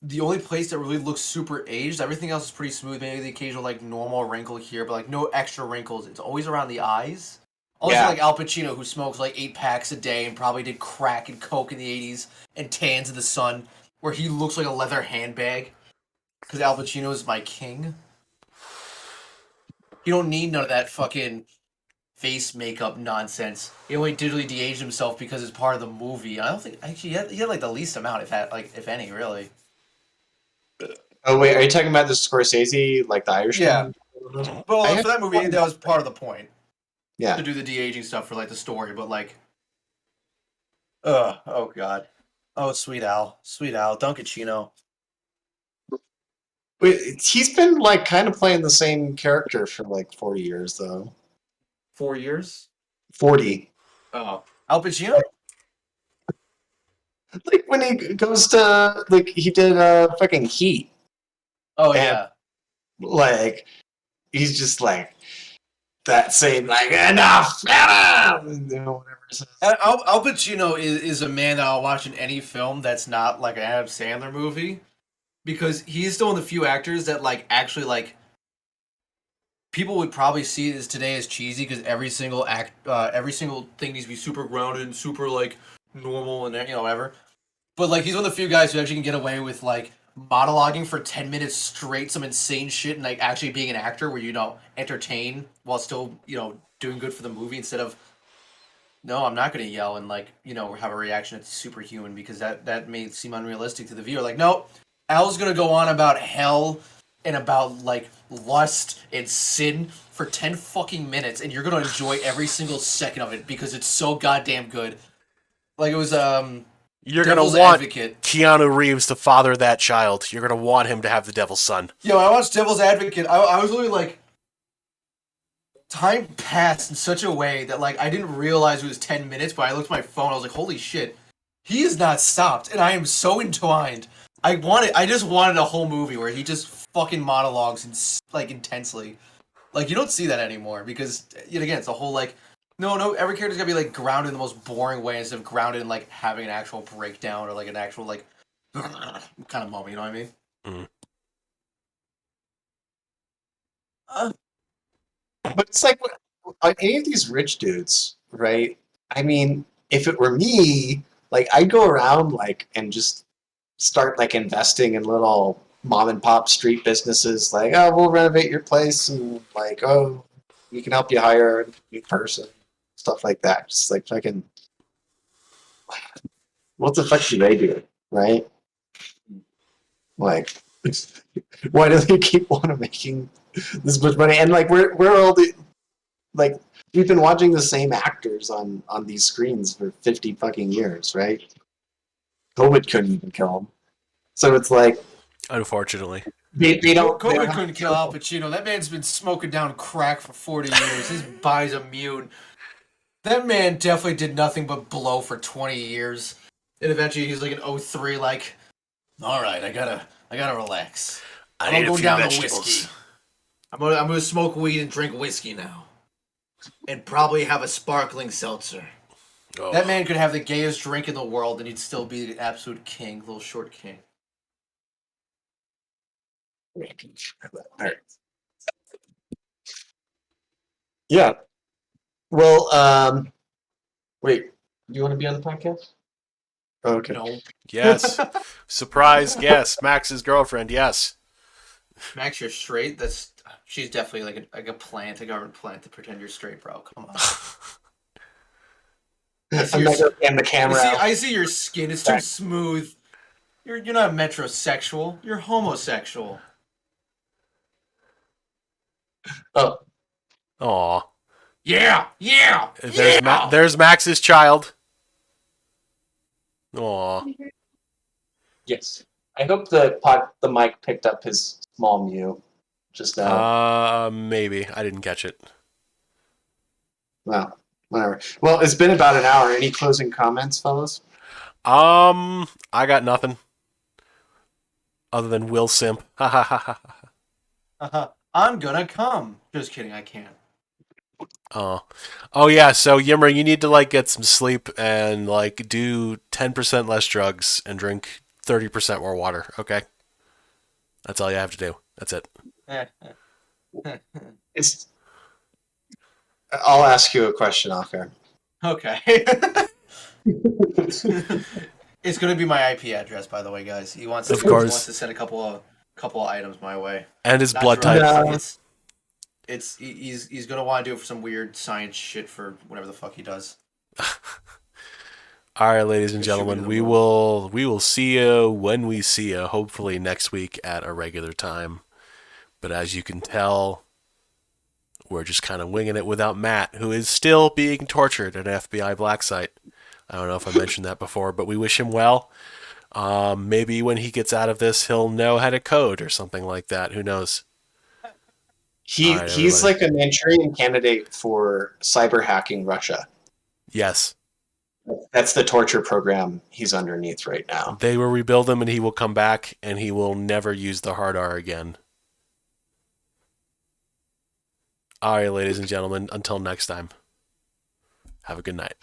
The only place that really looks super aged, everything else is pretty smooth. Maybe the occasional like normal wrinkle here, but like no extra wrinkles. It's always around the eyes. Also, Yeah. like Al Pacino, who smokes like 8 packs a day and probably did crack and coke in the 80s and tans in the sun, where he looks like a leather handbag. Because Al Pacino is my king. You don't need none of that fucking face makeup nonsense. He only digitally de-aged himself because it's part of the movie. I don't think actually he had like the least amount, if any, really. Oh wait, are you talking about the Scorsese, like the Irishman? Yeah. Well, I for that movie, that was part of the point Yeah. to do the de-aging stuff for like the story. But like, oh god, oh sweet Al, Dunkachino. Wait, he's been like kind of playing the same character for like 40 years though. 4 years. 40. Oh, Al Pacino. Like when he goes to like he did fucking Heat. Oh And- yeah. Like he's just like that same like enough, whatever it says. Al Pacino is a man that I'll watch in any film that's not like an Adam Sandler movie, because he's still one of the few actors that like actually like people would probably see this today as cheesy because every single thing needs to be super grounded and super like normal and whatever. But like he's one of the few guys who actually can get away with like monologuing for 10 minutes straight, some insane shit, and like actually being an actor where entertain while still doing good for the movie instead of no, I'm not gonna yell and like have a reaction that's superhuman because that may seem unrealistic to the viewer. Like no, Al's gonna go on about hell and about like lust and sin for 10 fucking minutes, and you're gonna enjoy every single second of it because it's so goddamn good. Like it was You're Devil's gonna want Advocate. Keanu Reeves to father that child. You're gonna want him to have the devil's son. Yo, I watched Devil's Advocate. I was really like, time passed in such a way that like I didn't realize it was 10 minutes, but I looked at my phone. I was like, holy shit, he has not stopped, and I am so entwined. I just wanted a whole movie where he just fucking monologues and like intensely. Like you don't see that anymore because yet again, it's a whole like. No, every character's gotta be like grounded in the most boring way instead of grounded in like having an actual breakdown or like an actual like kind of moment. You know what I mean? Mm. But it's like any of these rich dudes, right? I mean, if it were me, like I'd go around like and just start like investing in little mom and pop street businesses. Like, oh, we'll renovate your place, and like, oh, we can help you hire a new person, stuff like that. Just like fucking, what the fuck do they do, right? Like, why do they keep on making this much money? And like, we're all the like we've been watching the same actors on these screens for 50 fucking years, right? COVID couldn't even kill them. So it's like Unfortunately. they don't. they COVID don't couldn't kill Al Pacino. That man's been smoking down crack for 40 years. His body's immune. That man definitely did nothing but blow for 20 years. And eventually he's like an 03, like, all right, I gotta relax. I I'm need a going few down vegetables. the whiskey. I'm gonna smoke weed and drink whiskey now, and probably have a sparkling seltzer. Oh. That man could have the gayest drink in the world, and he'd still be the absolute king, little short king. Yeah. Well, wait. Do you want to be on the podcast? Oh, okay. No, Yes. Surprise guest. Max's girlfriend. Yes. Max, you're straight. She's definitely like a plant, a government plant to pretend you're straight, bro. Come on. I'm not gonna pan the camera out. I see your skin. It's too smooth. You're not metrosexual. You're homosexual. Oh, Aw. Yeah. There's Max's child. Aw. yes. I hope the mic picked up his small mew just now. Maybe. I didn't catch it. Well, whatever. Well, it's been about an hour. Any closing comments, fellas? I got nothing. Other than Will Simp. Ha ha ha ha. I'm gonna come. Just kidding. I can't. Oh yeah, so Yimra, you need to like get some sleep and like do 10% less drugs and drink 30% more water, okay? That's all you have to do. That's it. It's. I'll ask you a question off air. Okay. It's gonna be my IP address, by the way, guys. He wants Of course. wants to send a couple of items my way. And his Not blood drugs. type. No. He's gonna want to do it for some weird science shit for whatever the fuck he does. All right, ladies and Shoot me gentlemen, to the we will see you when we see you, hopefully next week at a regular time. But as you can tell, we're just kind of winging it without Matt, who is still being tortured at an FBI black site. I don't know if I mentioned that before, but we wish him well. Maybe when he gets out of this, he'll know how to code or something like that. Who knows? He's All right, everybody. like a Manchurian candidate for cyber hacking Russia. Yes. That's the torture program he's underneath right now. They will rebuild him and he will come back and he will never use the hard R again. All right, ladies and gentlemen, until next time, have a good night.